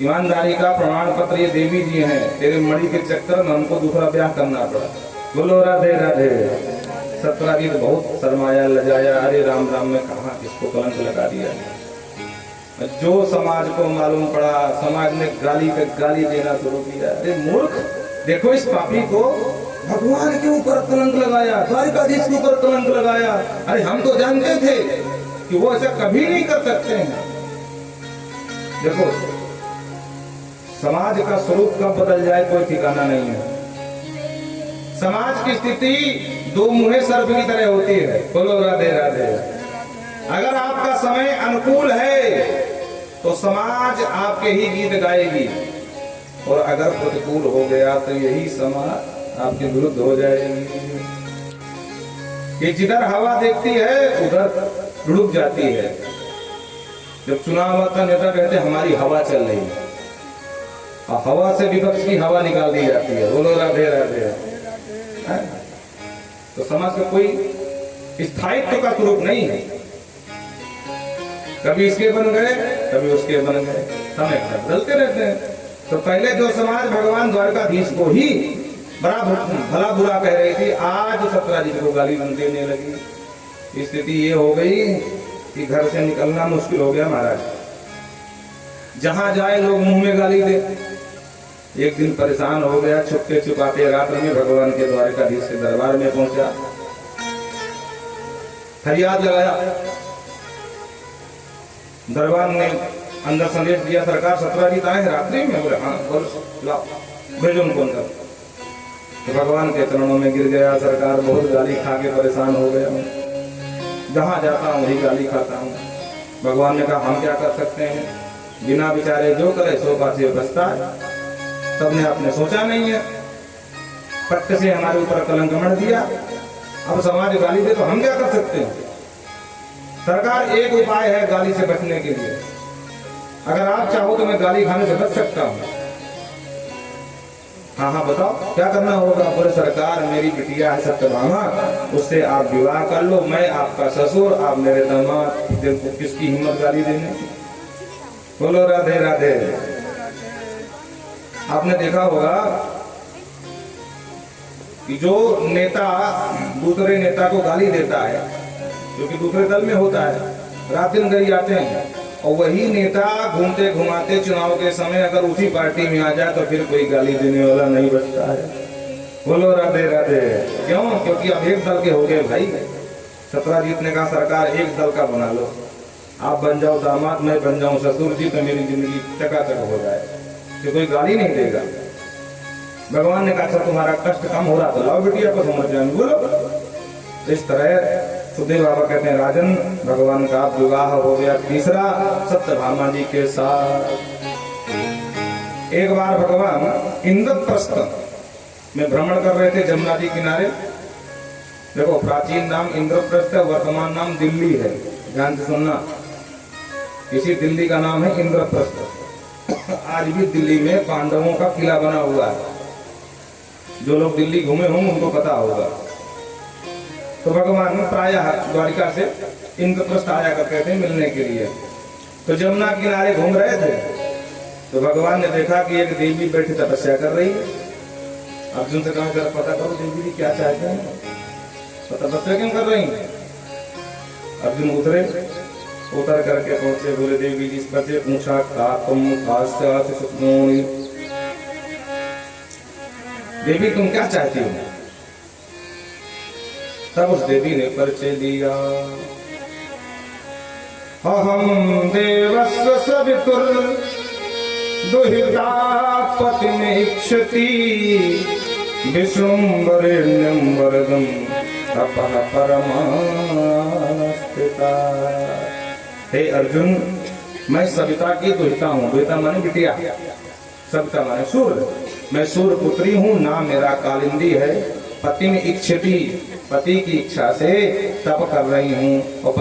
ईमानदारी का प्रमाण पत्र ये देवी जी हैं, तेरे मणि के चक्कर में हमको दूसरा ब्याह करना पड़ा। बोलो राधे राधे। सत्राजीत बहुत शर्माया, लजाया, अरे राम राम में कहा इसको कलंक लगा दिया। जो समाज को मालूम पड़ा, समाज ने गाली पे गाली देना शुरू किया, अरे मूर्ख देखो इस पापी को भगवान के ऊपर कलंक लगाया, द्वारिकाधीश के ऊपर कलंक लगाया। अरे हम तो जानते थे कि वो ऐसा कभी नहीं कर सकते हैं। देखो समाज का स्वरूप कब बदल जाए कोई ठिकाना नहीं है। समाज की स्थिति दो मुहे सर्प की तरह होती है। बोलो राधे राधे। अगर आपका समय अनुकूल है तो समाज आपके ही गीत गाएगी, और अगर प्रतिकूल हो गया तो यही समाज आपके विरुद्ध हो जाएगी। कि जिधर हवा देखती है उधर रुक जाती है। जब चुनाव आता नेता कहते हैं हमारी हवा चल रही है, और हवा से विपक्ष की हवा निकाल दी जाती है। बोलो राधे राधे। तो समाज का कोई स्थायित्व का स्वरूप नहीं है, कभी इसके बन गए कभी उसके बन गए, समय बदलते रहते हैं। तो पहले जो समाज भगवान द्वारकाधीश को ही बड़ा भला बुरा कह रही थी, आज सतराजी को गाली देने लगी। स्थिति ये हो गई कि घर से निकलना मुश्किल हो गया महाराज। जहां जाए लोग मुंह में गाली दे। एक दिन परेशान हो गया, छुपके छुपाते रात्र में भगवान के द्वारकाधीश के दरबार में पहुंचा, फरियाद लगाया। दरबार ने अंदर संदेश दिया, सरकार सतराजी आए रात्रि में। बोले हाँ, लाओ भेजो उनको अंदर। तो भगवान के चरणों में गिर गया। सरकार बहुत गाली खा के परेशान हो गया, जहां जाता हूं वही गाली खाता हूं। भगवान ने कहा हम क्या कर सकते हैं, बिना विचारे जो करे सो पासे बसता है। तब ने आपने सोचा नहीं है, पट्ट से हमारे ऊपर कलंक मढ़ दिया, अब समाज गाली दे तो हम क्या कर सकते हैं। सरकार एक उपाय है गाली से बचने के लिए, अगर आप चाहो तो मैं गाली खाने से बच सकता हूं। हाँ हाँ बताओ क्या करना होगा। बोले सरकार मेरी बिटिया है सत्यभामा, उससे आप विवाह कर लो, मैं आपका ससुर, आप मेरे दामाद। देखो किसकी हिम्मत गाली देने की। बोलो राधे राधे। आपने देखा होगा कि जो नेता दूसरे नेता को गाली देता है, क्योंकि दूसरे दल में होता है, रात दिन गई आते हैं, और वही नेता घूमते घुमाते चुनाव के समय अगर उसी पार्टी में आ जाए तो फिर कोई गाली देने वाला नहीं बचता है। बोलो राधे राधे। क्यों? क्योंकि अब एक दल के हो गए भाई। सतराजीत ने कहा सरकार एक दल का बना लो, आप बन जाओ दामाद, मैं बन जाऊं ससुर जी, तो मेरी जिंदगी चकाचक हो जाए, कि कोई गाली नहीं देगा। भगवान ने कहा अच्छा तुम्हारा कष्ट कम हो रहा तो लाओ बिटिया को समझ जाए। बोलो। इस तरह सुखदेव बाबा कहते हैं राजन भगवान का विवाह हो गया तीसरा सत्यभामा जी के साथ। एक बार भगवान इंद्रप्रस्थ में भ्रमण कर रहे थे जमुना जी किनारे। देखो प्राचीन नाम इंद्रप्रस्थ है, वर्तमान नाम दिल्ली है, ध्यान से सुनना। इसी दिल्ली का नाम है इंद्रप्रस्थ। आज भी दिल्ली में पांडवों का किला बना हुआ है, जो लोग दिल्ली घूमे होंगे उनको पता होगा। तो भगवान प्रायः द्वारिका से इंद्रप्रस्थ आया करते थे मिलने के लिए। तो जमुना किनारे घूम रहे थे तो भगवान ने देखा कि एक देवी बैठी तपस्या कर रही है। अर्जुन से कहा जरा पता करो देवी जी क्या चाहते हैं, तो तपस्या क्यों कर रही हैं। अर्जुन उतर करके पहुंचे, बोले देवी जी से पूछा का तुम देवी तुम क्या चाहती हो। तब उस देवी ने परिचय दिया, अहम देवस्य सवितुर दुहिता पतिमिच्छति विष्णुं वरेण्यं वरदं तपः परमास्थिता। हे अर्जुन, मैं सविता की दुहिता हूँ। दुहिता माने बिटिया, सविता माने सूर्य। मैं सूर्य पुत्री हूँ, नाम मेरा कालिंदी है। पति में इच्छति, पति की इच्छा से तप कर रही हूँ। और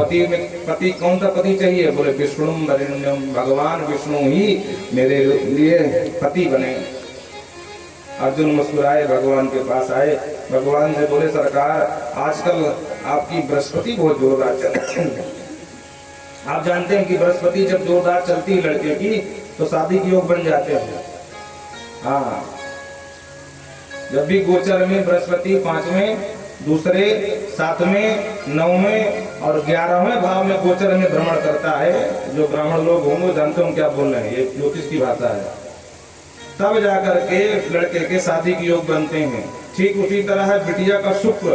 पति कौन सा पति चाहिए। बोले विष्णु वरेण्यम, भगवान विष्णु ही मेरे लिए पति बने। अर्जुन मुस्कुराए, भगवान के पास आए, भगवान से बोले सरकार आजकल आपकी बृहस्पति बहुत जोरदार चल रही है। आप जानते हैं कि बृहस्पति जब जोरदार चलती है लड़के की तो शादी के योग बन जाते हैं। हाँ, जब भी गोचर में बृहस्पति 5वें, दूसरे 7वें, 9वें और 11वें भाव में गोचर में भ्रमण करता है, जो ब्राह्मण लोग होंगे जानते हो क्या बोल रहे हैं, ये ज्योतिष की भाषा है, तब जाकर के लड़के के शादी के योग बनते हैं। ठीक उसी तरह है बिटिया का शुक्र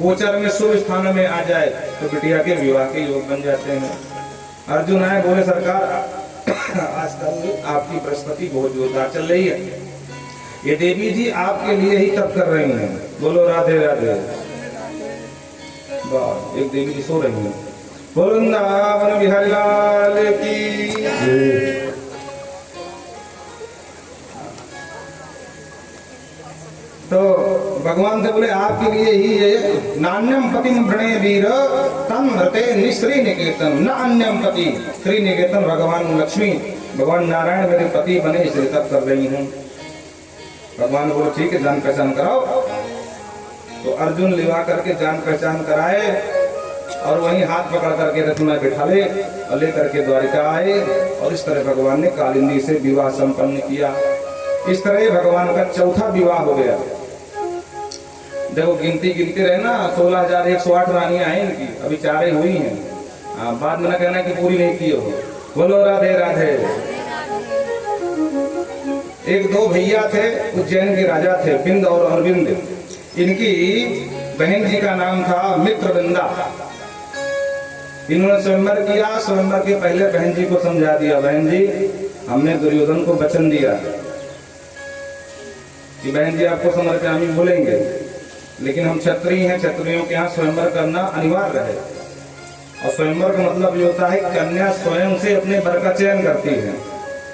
गोचर में शुभ स्थान में आ जाए तो बिटिया के विवाह के योग बन जाते हैं। अर्जुन आए, बोले सरकार आजकल आपकी बृहस्पति बहुत जोरदार चल रही है, ये देवी जी आपके लिए ही तप कर रही हैं। बोलो राधे राधे। एक देवी जी सो रही हैं, वृंदावन बिहारी लाल की। तो भगवान से बोले आपके लिए ही ये नान्यम पतिम वृणे वीर तम रते निश्री निकेतन, न अन्यम पति। श्री निकेतन भगवान लक्ष्मी, भगवान नारायण मेरे पति बने इसलिए तब कर रही हूँ। भगवान बोले ठीक है, जान पहचान कराओ। तो अर्जुन लिवा करके जान पहचान कराए और वहीं हाथ पकड़ करके रथ में बिठा ले और लेकर के द्वारिका आए। और इस तरह भगवान ने कालिंदी से विवाह संपन्न किया। इस तरह भगवान का चौथा विवाह हो गया। देखो गिनती गिनती रहे ना, 16,108 रानियां हैं इनकी, अभी 4 ही हुई हैं। बाद में न कहना कि पूरी नहीं की हो। बोलो राधे राधे। एक दो भैया थे, उज्जैन के राजा थे, बिंद और अरविंद। इनकी बहन जी का नाम था मित्रविंदा। इन्होंने स्वयंवर किया। स्वयंवर के पहले बहन जी को समझा दिया, बहन जी हमने दुर्योधन को वचन दिया कि बहन जी आपको समर्पयामी बोलेंगे, लेकिन हम क्षत्रिय हैं, क्षत्रियों के यहाँ स्वयंवर करना अनिवार्य है। और स्वयंवर का मतलब ये होता है कन्या स्वयं से अपने वर का चयन करती है।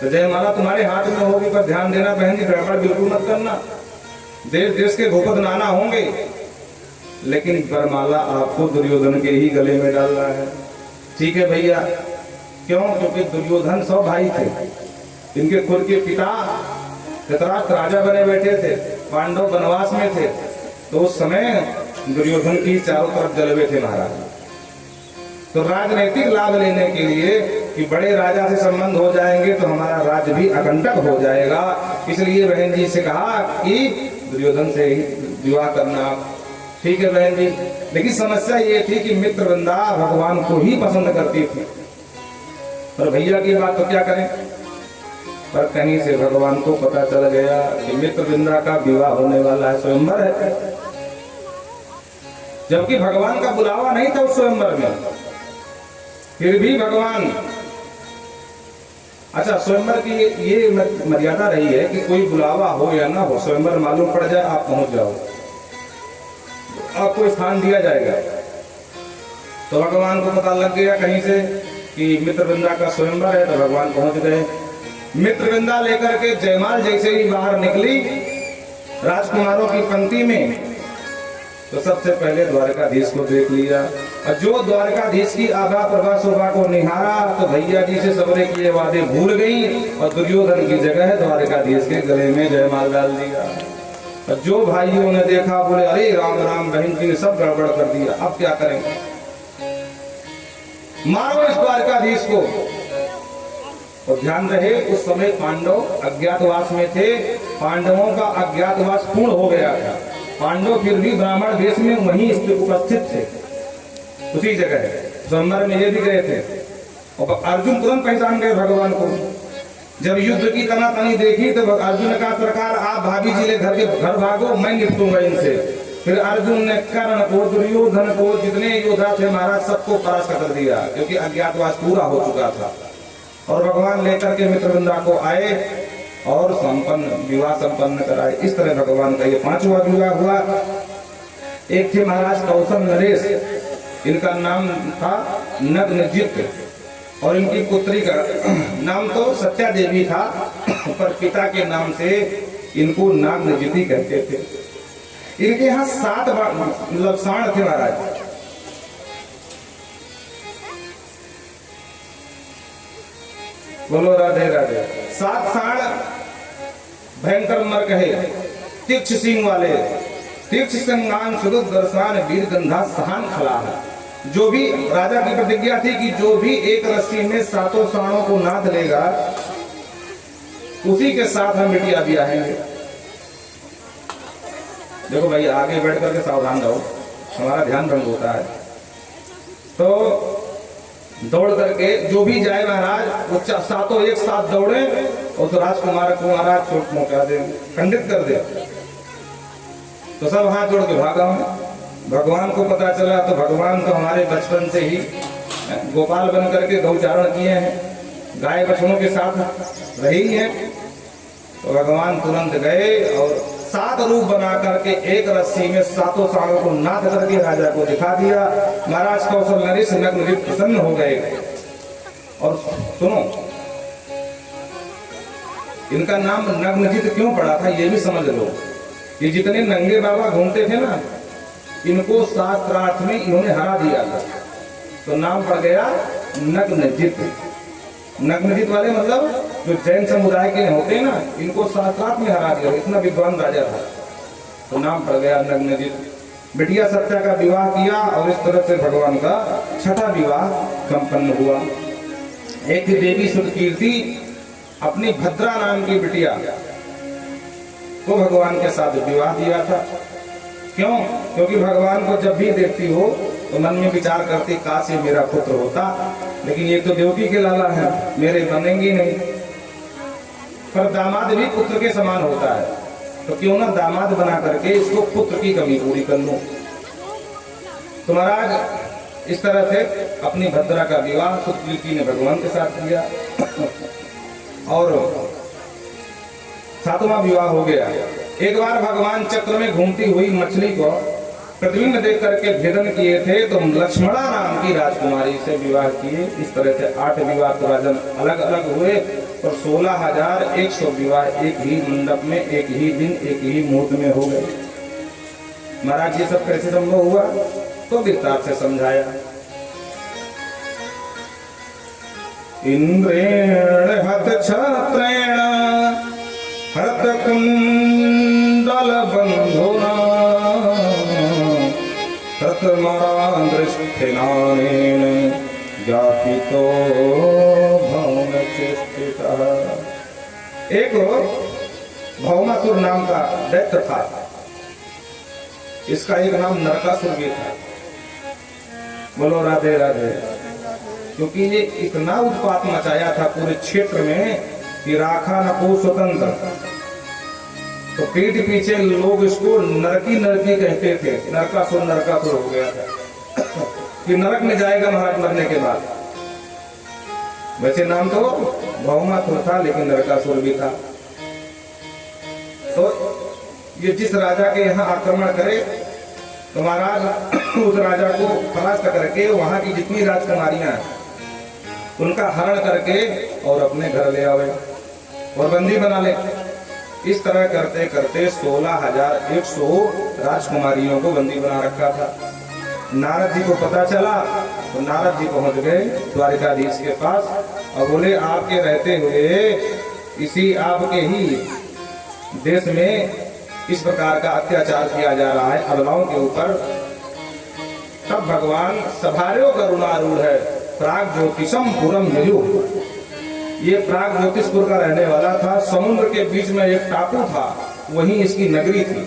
तो जयमाला तुम्हारे हाथ में होगी, पर ध्यान देना बहन जी, गड़बड़ बिल्कुल मत करना। देश देश के भूपत नाना होंगे, लेकिन वरमाला आपको दुर्योधन के ही गले में डालना है। ठीक है भैया। क्यों? क्योंकि दुर्योधन 100 भाई थे। इनके खुद के पिता धृतराष्ट्र राजा बने बैठे थे, पांडव वनवास में थे। तो उस समय दुर्योधन की चारों तरफ जलवे थे महाराज। तो राजनीतिक लाभ लेने के लिए कि बड़े राजा से संबंध हो जाएंगे तो हमारा राज्य भी अकंटक हो जाएगा, इसलिए बहन जी से कहा कि दुर्योधन से ही विवाह करना। ठीक है बहन जी। लेकिन समस्या ये थी कि मित्रवृंदा भगवान को ही पसंद करती थी। पर भैया की बात तो क्या करें। पर कहीं से भगवान को पता चल गया कि मित्रवृंदा का विवाह होने वाला है, स्वयंवर है। जबकि भगवान का बुलावा नहीं था उस स्वयंवर में, फिर भी भगवान। अच्छा, स्वयंवर की ये मर्यादा रही है कि कोई बुलावा हो या ना हो, स्वयंवर मालूम पड़ जाए आप पहुंच जाओ, आपको स्थान दिया जाएगा। तो भगवान को पता लग गया कहीं से कि मित्रवृंदा का स्वयंवर है, तो भगवान पहुंच गए। मित्रवृंदा लेकर के जयमाल जैसे ही बाहर निकली राजकुमारों की पंक्ति में, तो सबसे पहले द्वारकाधीश को देख लिया। और जो द्वारकाधीश की आभा प्रभा शोभा को निहारा तो भैया जी से सबरे किए वादे भूल गई और दुर्योधन की जगह द्वारकाधीश के गले में जयमाल डाल दिया। और जो भाइयों ने देखा बोले अरे राम राम, बहन जी ने सब गड़बड़ कर दिया, अब क्या करेंगे, मारो इस द्वारकाधीश को। और ध्यान रहे उस समय पांडव अज्ञातवास में थे, पांडवों का अज्ञातवास पूर्ण हो गया था। पांडव फिर भी ब्राह्मण देश में वहीं उपस्थित थे, उसी जगह स्वयंवर में ये भी गए थे। और अर्जुन तुरंत पहचान गए भगवान को। जब युद्ध की तनातनी देखी तो अर्जुन ने कहा सरकार आप भाभी जी ले घर भागो, मैं निपटूंगा इनसे। फिर अर्जुन ने कर्ण को, दुर्योधन को, जितने योद्धा थे महाराज सबको परास्त कर दिया, क्योंकि अज्ञातवास पूरा हो चुका था। और भगवान लेकर के मित्रवृंदा को आए और विवाह संपन्न कराए। इस तरह भगवान का ये 5वां विवाह हुआ। एक थे महाराज कौशल नरेश, इनका नाम था नग्नजित, और इनकी पुत्री का नाम तो सत्या देवी था, पर पिता के नाम से इनको नागनजिती कहते थे। इनके यहाँ 7 मतलब साण थे महाराज। बोलो राधे राधे। 7 साण भयंकर मर कहे, तीक्ष सिंह वाले, तीक्ष सिंगान सुदर्शन वीर गंधा सहान खला। जो भी राजा की प्रतिज्ञा थी कि जो भी एक रस्सी में 7 साणों को नाथ लेगा उसी के साथ हम बिटिया ब्याहेंगे। देखो भाई आगे बैठ करके सावधान रहो, हमारा ध्यान भंग होता है। तो दौड़ करके जो भी जाए महाराज, वो 7 एक साथ दौड़े और तो राजकुमार को महाराज चोट पहुंचा दे, खंडित कर दे। तो सब हाथ जोड़ के भागा। भगवान को पता चला तो भगवान तो हमारे बचपन से ही गोपाल बन करके गौचारण किए हैं, गाय बछड़ों के साथ रही हैं। तो भगवान तुरंत गए और 7 रूप बना करके एक रस्सी में 7 सांडों को नाद करके राजा को दिखा दिया। महाराज कौशल नरेश नग्न प्रसन्न हो गए। और सुनो, इनका नाम नग्नजित क्यों पड़ा था ये भी समझ लो। ये जितने नंगे बाबा घूमते थे ना, इनको शास्त्रार्थ में इन्होंने हरा दिया था, तो नाम पड़ गया नग्नजित। नग्नजित वाले मतलब जो जैन समुदाय के होते हैं ना, इनको शास्त्रार्थ में हरा दिया। इतना विद्वान राजा था, तो नाम पड़ गया नग्नजित। बिटिया सत्या का विवाह किया और इस तरह से भगवान का छठा विवाह संपन्न हुआ। एक देवी सुरकीर्ति अपनी भद्रा नाम की बिटिया को भगवान के साथ विवाह दिया था। क्यों? क्योंकि भगवान को जब भी देखती हो तो मन में विचार करती काश ये मेरा पुत्र होता, लेकिन ये तो देवकी के लाला है, मेरे बनेंगे नहीं। पर दामाद भी पुत्र के समान होता है, तो क्यों ना दामाद बना करके इसको पुत्र की कमी पूरी कर लूं। तो महाराज इस तरह से अपनी भद्रा का विवाह सुरकीर्ति ने भगवान के साथ किया और 7वां विवाह हो गया। एक बार भगवान चक्र में घूमती हुई मछली को प्रतिबिंब देख करके भेदन किए थे, तो लक्ष्मणा नाम की राजकुमारी से विवाह किए। इस तरह से 8 विवाह तो राजन अलग अलग हुए और 16,100 विवाह एक ही मंडप में, एक ही दिन, एक ही मुहूर्त में हो गए। महाराज ये सब कैसे संभव हुआ, तो विस्तार से समझाया। इंद्रेण हत छत्रेण हत कुंडल बंधुना तत्मरादृष्टिनानेन व्यापितो भौमचेष्टितः। एक भौमासुर नाम का दैत्य था, इसका एक नाम नरकासुर भी था। बोलो राधे राधे। क्योंकि ये इतना उत्पात मचाया था पूरे क्षेत्र में कि राखा न को स्वतंत्र, तो पीठ पीछे लोग इसको नरकी नरकी कहते थे। नरकासुर नरकासुर हो गया था कि नरक में जाएगा महाराज मरने के बाद। वैसे नाम तो भौमासुर था, लेकिन नरकासुर भी था। तो ये जिस राजा के यहाँ आक्रमण करे तो महाराज उस राजा को परास्त करके वहां की जितनी राजकुमारियां हैं उनका हरण करके और अपने घर ले आवे और बंदी बना ले। इस तरह करते करते 16,100 राजकुमारियों को बंदी बना रखा था। नारद जी को पता चला तो नारद जी पहुंच गए द्वारिकाधीश के पास और बोले आपके रहते हुए इसी आपके ही देश में इस प्रकार का अत्याचार किया जा रहा है अबलाओं के ऊपर। तब भगवान सभार्यो करुणारूढ़ है प्राग ज्योतिषम पुरम ययु। ये प्राग ज्योतिषपुर का रहने वाला था। समुद्र के बीच में एक टापू था, वहीं इसकी नगरी थी।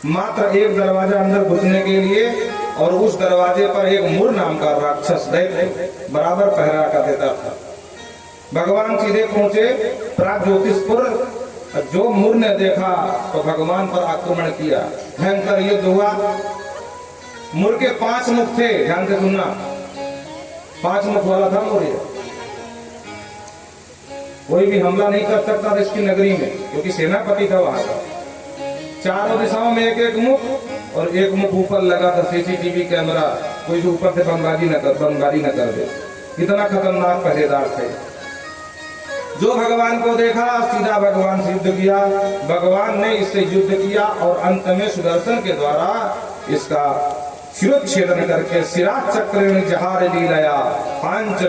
मात्र एक दरवाजा अंदर घुसने के लिए और उस दरवाजे पर एक मुर नाम का राक्षस दैत्य बराबर पहरा कर देता था। भगवान सीधे पहुंचे प्राग ज्योतिषपुर। जो मुर ने देखा तो भगवान पर आक्रमण किया। भयंकर युद्ध हुआ। मुर के 5 मुख थे, ध्यान से सुनना, 5 मुख वाला था मुर। कोई भी हमला नहीं कर सकता था इसकी नगरी में, क्योंकि सेनापति था वहां का। चारों दिशाओं में एक एक मुख और एक मुख ऊपर लगा था सीसीटीवी कैमरा, कोई भी ऊपर से बमबारी न कर दे। इतना खतरनाक पहरेदार थे। जो भगवान को देखा सीधा भगवान से युद्ध किया। भगवान ने इससे युद्ध किया और अंत में सुदर्शन के द्वारा इसका शिरोच्छेदन करके सिराज चक्र जहार लीलाया 5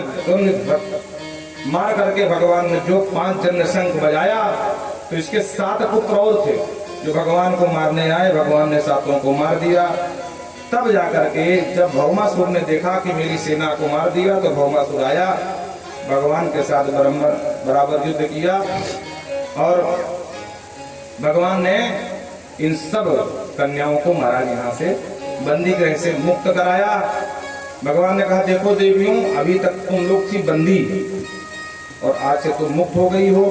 मार करके भगवान ने जो 5 जन्य शंख बजाया तो इसके 7 पुत्र और थे जो भगवान को मारने आए। भगवान ने 7 को मार दिया। तब जाकर के जब भौमासुर ने देखा कि मेरी सेना को मार दिया तो भौमासुर आया, भगवान के साथ बराबर युद्ध किया और भगवान ने इन सब कन्याओं को महाराज यहाँ से बंदी गृह से मुक्त कराया। भगवान ने कहा देखो देवियों, अभी तक तुम लोग थी बंदी और आज से तुम मुक्त हो गई हो,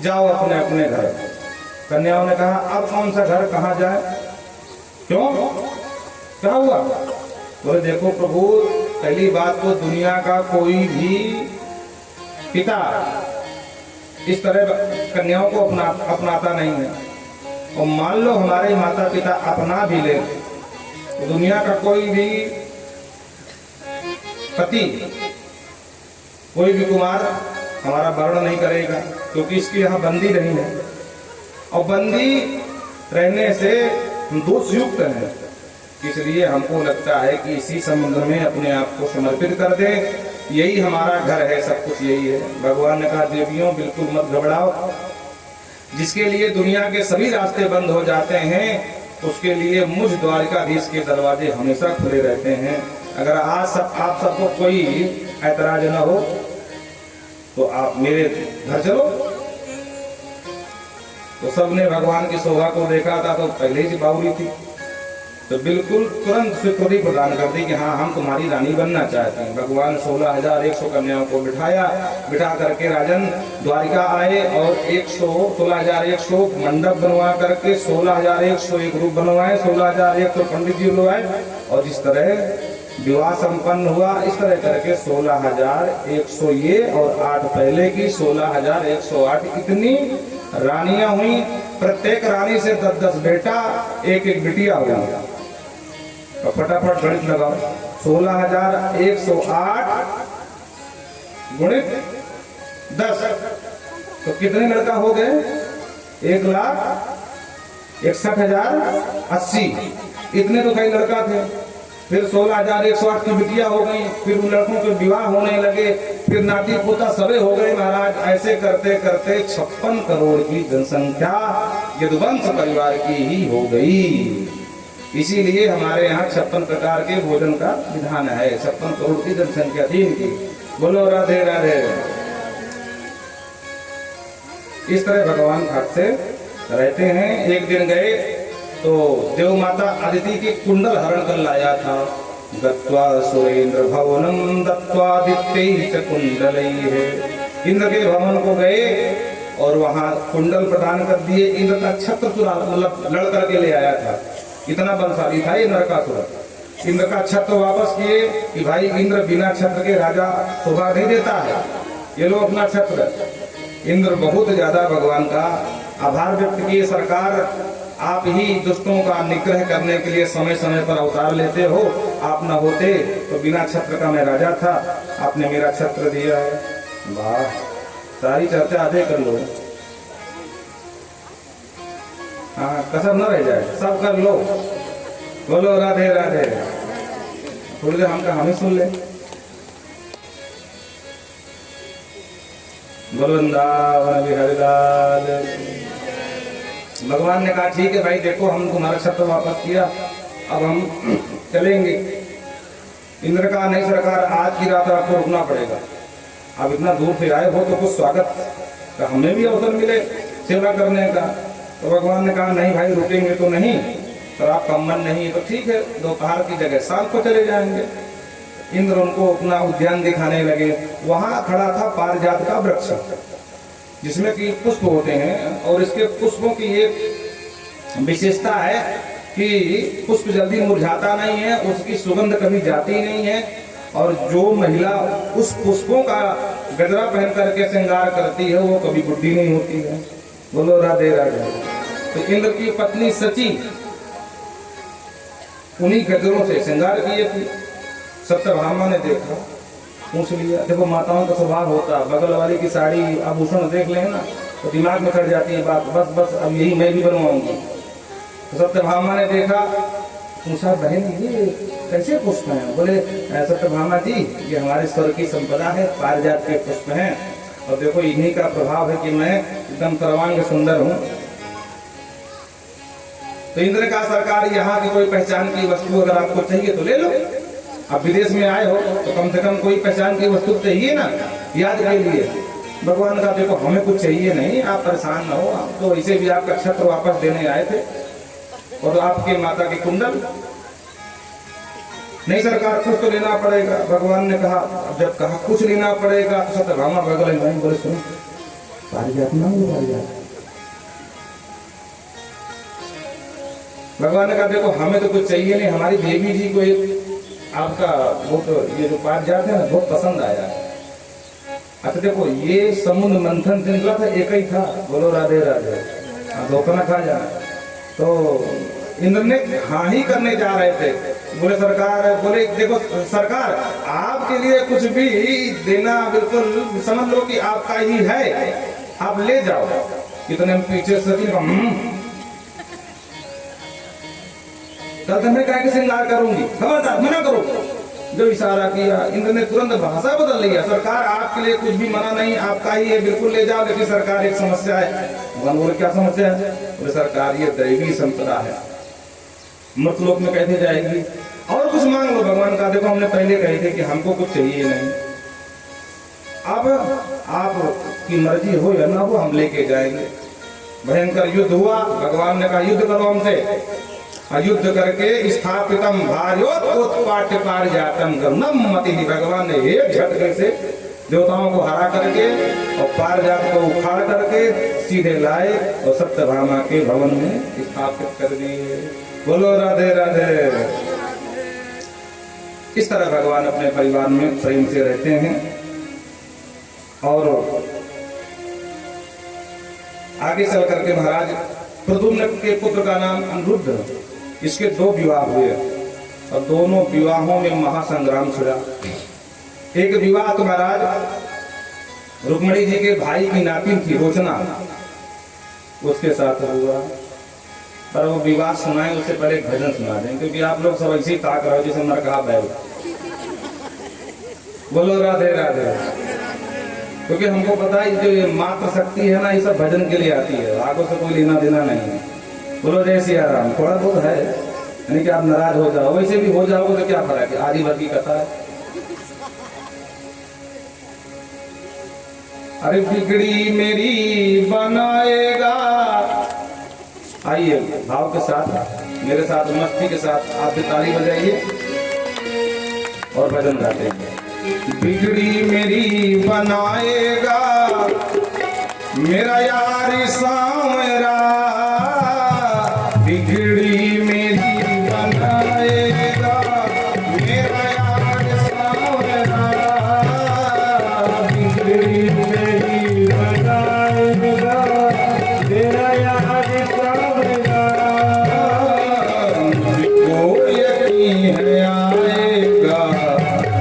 जाओ अपने अपने घर। कन्याओं ने कहा अब कौन सा घर, कहाँ जाए, क्यों, क्या हुआ? बोले देखो प्रभु, पहली बात तो दुनिया का कोई भी पिता इस तरह कन्याओं को अपनाता नहीं है। और मान लो हमारे माता पिता अपना भी ले, तो दुनिया का कोई भी पति, कोई भी कुमार हमारा वर्ण नहीं करेगा, क्योंकि इसकी यहाँ बंदी नहीं है। और बंदी रहने से हम दोषयुक्त हैं, इसलिए हमको लगता है कि इसी समुद्र में अपने आप को समर्पित कर दे, यही हमारा घर है, सब कुछ यही है। भगवान ने कहा देवियों बिल्कुल मत घबराओ, जिसके लिए दुनिया के सभी रास्ते बंद हो जाते हैं, उसके लिए मुझ द्वारिकाधीश के दरवाजे हमेशा खुले रहते हैं। अगर आज आप सबको कोई ऐतराज न हो तो आप मेरे घर चलो। तो सबने भगवान की शोभा को देखा था, तो पहले से बावरी थी, तो बिल्कुल तुरंत स्वीकृति प्रदान कर दी कि हाँ हम तुम्हारी रानी बनना चाहते हैं। भगवान 16,100 कन्याओं को बिठा करके राजन द्वारिका आए और 16,100 मंडप बनवा करके 16,101 रूप बनवाए, 16,100 पंडित जी बुलवाए, और जिस तरह विवाह संपन्न हुआ इस तरह करके 16,100 ये और 8 पहले की 16,108 इतनी रानियां हुई। प्रत्येक रानी से 10-10 बेटा, एक बिटिया हुआ। तो फटाफट गणित लगाओ, 16,108 गुणित 10 तो कितने लड़का हो गए? 1,61,080। इतने तो कई लड़का थे। फिर 16,108 की बिटिया हो गई, फिर उन लड़कों के विवाह होने लगे, फिर नाती पोता सबे हो गए महाराज। ऐसे करते करते 56 करोड़ की जनसंख्या यदुवंश परिवार की ही हो गई। इसीलिए हमारे यहाँ 56 प्रकार के भोजन का विधान है। 56 करोड़ की जनसंख्या थी इनकी। बोलो राधे राधे। इस तरह भगवान घाट से रहते हैं। एक दिन गए तो देव माता अदिति की कुंडल हरण कर लाया था। गत्वा सुरेंद्र भवनम दत्वादित्य च कुंडलैः। इंद्र के भवन को गए और वहां कुंडल प्रदान कर दिए। इंद्र का छत्र चुरा मतलब लड़ करके ले आया था, इतना बलशाली था ये नरकासुर। इंद्र का छत्र वापस किए कि भाई इंद्र बिना छत्र के राजा शोभा नहीं देता है, ये लो अपना छत्र। इंद्र बहुत ज्यादा भगवान का आभार व्यक्त किए। सरकार आप ही दुष्टों का निग्रह करने के लिए समय समय पर अवतार लेते हो, आप न होते तो बिना छत्र का मैं राजा था, आपने मेरा छत्र दिया है। वाह, सारी चर्चा आधे कर लो। हाँ, कसम न रह जाए, सब कर लो। बोलो राधे राधे। थोड़ी देर हम ही सुन ले। वृंदावन बिहारी लाल। भगवान ने कहा ठीक है भाई, देखो हम तुम्हारा छत्र वापस किया, अब हम चलेंगे। इंद्र का नहीं सरकार, आज की रात आपको रुकना पड़ेगा। अब इतना दूर से आए हो तो कुछ स्वागत का हमें भी अवसर मिले सेवा करने का। तो भगवान ने कहा नहीं भाई, रुकेंगे तो नहीं, पर आपका मन नहीं तो ठीक है, दोपहर की जगह शाम को चले जाएंगे। इंद्र उनको अपना उद्यान दिखाने लगे। वहां खड़ा था पारिजात का वृक्ष, जिसमें कि पुष्प होते हैं, और इसके पुष्पों की एक विशेषता है कि पुष्प जल्दी मुरझाता नहीं है, उसकी सुगंध कभी जाती नहीं है, और जो महिला उस पुष्पों का गजरा पहन करके श्रृंगार करती है वो कभी बुढ़ी नहीं होती है। बोलो राधे राधे। तो इंद्र की पत्नी सची उन्हीं गजरों से श्रृंगार किए थी। सत्यभामा ने देखा, पूछ लिया। देखो माताओं का स्वभाव होता, बगल वाली की साड़ी आभूषण देख लें ना तो दिमाग में चढ़ जाती है बात, बस बस अब यही मैं भी बनवाऊंगी। तो सत्यभामा ने देखा, पूछा बहन ये कैसे पुष्प हैं? बोले सत्यभामा जी ये हमारे स्वर की संपदा है, पारिजात के पुष्प हैं, और देखो इन्हीं का प्रभाव है कि मैं एकदम सर्वांग सुंदर हूँ। तो इंद्र का सरकार यहाँ की कोई पहचान की वस्तु अगर आपको चाहिए तो ले लो। आप विदेश में आए हो तो कम से कम कोई पहचान की वस्तु चाहिए ना, याद के लिए। भगवान का देखो हमें कुछ चाहिए नहीं, आप परेशान ना हो, आप तो इसे भी आपका छत्र वापस देने आए थे, और आपके माता की कुंडल नहीं सरकार, कुछ तो लेना पड़ेगा। भगवान ने कहा, अब जब कहा कुछ लेना पड़ेगा तो सत्यभामा बगल में बोले सुनो पारिजात ना हो पारिजात। भगवान ने कहा देखो हमें तो कुछ चाहिए नहीं, हमारी देवी जी को एक आपका वो तो ये जो पारिजात है ना बहुत पसंद आया है। अच्छा देखो ये समुद्र मंथन से निकला था, एक ही था। बोलो राधे राधे। धोखा ना खा जाना। तो इंद्र ने हाँ ही करने जा रहे थे। बोले सरकार, बोले देखो सरकार, आपके लिए कुछ भी देना बिल्कुल समझ लो कि आपका ही है, आप ले जाओ। इतने पीछे से मैं क्या के श्रृंगार करूंगी, खबरदार मना करो। जब इशारा किया इंद्र ने तुरंत भाषा बदल लिया, सरकार आपके लिए कुछ भी मना नहीं, आपका ही है, बिल्कुल ले जाओ। लेकिन सरकार एक समस्या है। भगवान बोले क्या समस्या है? बोले सरकार ये दैवी संपदा है, मृतलोक में कैसे जाएगी, और कुछ मांग लो। भगवान का देखो हमने पहले कहे थे कि हमको कुछ चाहिए नहीं, अब आपकी मर्जी हो या ना हो हम लेके जाएंगे। भयंकर युद्ध हुआ। भगवान ने कहा युद्ध करो हमसे। युद्ध करके स्थापितम भार्योत्पाट्य पारिजातम गमनम मति। भगवान ने एक झटके से देवताओं को हरा करके और पारिजात को उखाड़ करके सीधे लाए और सत्यभामा के भवन में स्थापित कर दिए। बोलो राधे राधे। इस तरह भगवान अपने परिवार में प्रेम से रहते हैं। और आगे चल करके महाराज प्रद्युम्न के पुत्र का नाम अनिरुद्ध, इसके 2 विवाह हुए और दोनों विवाहों में महासंग्राम छिड़ा। एक विवाह तो महाराज रुक्मिणी जी के भाई की नातिन थी रोचना, उसके साथ हुआ। पर वो विवाह सुनाए उससे पहले एक भजन सुना दें, क्योंकि आप लोग सब ऐसे ही ताक रहे हो जैसे मरकहा बैल। बोलो राधे राधे। क्योंकि हमको पता है जो ये मात्र शक्ति है ना, ये सब भजन के लिए आती है, आगों से कोई लेना देना नहीं है। बोलो जय सिया राम। थोड़ा बहुत है, यानी कि आप नाराज हो जाओ, वैसे भी हो जाओगे तो क्या फर्क है, आधी भर की कथा है। अरे बिगड़ी मेरी बनाएगा। आइए भाव के साथ मेरे साथ मस्ती के साथ आप भी ताली बजाइए और भजन गाते हैं। बिगड़ी मेरी बनाएगा मेरा यार सांवरा, बिगड़ी मेरी बनाएगा मेरा यार सांवरा, बिगड़ी मेरी बनाएगा मेरा यार सांवरा। मुझको यकीन है आएगा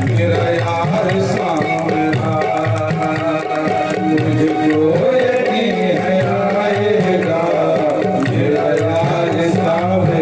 मेरा यार सांवरा, मुझको यकीन है आएगा मेरा यार सांवरा।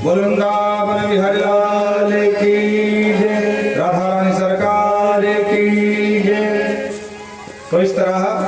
वृंदावन बिहारी लाल की जय, राधा रानी सरकार की जय। तो इस तरह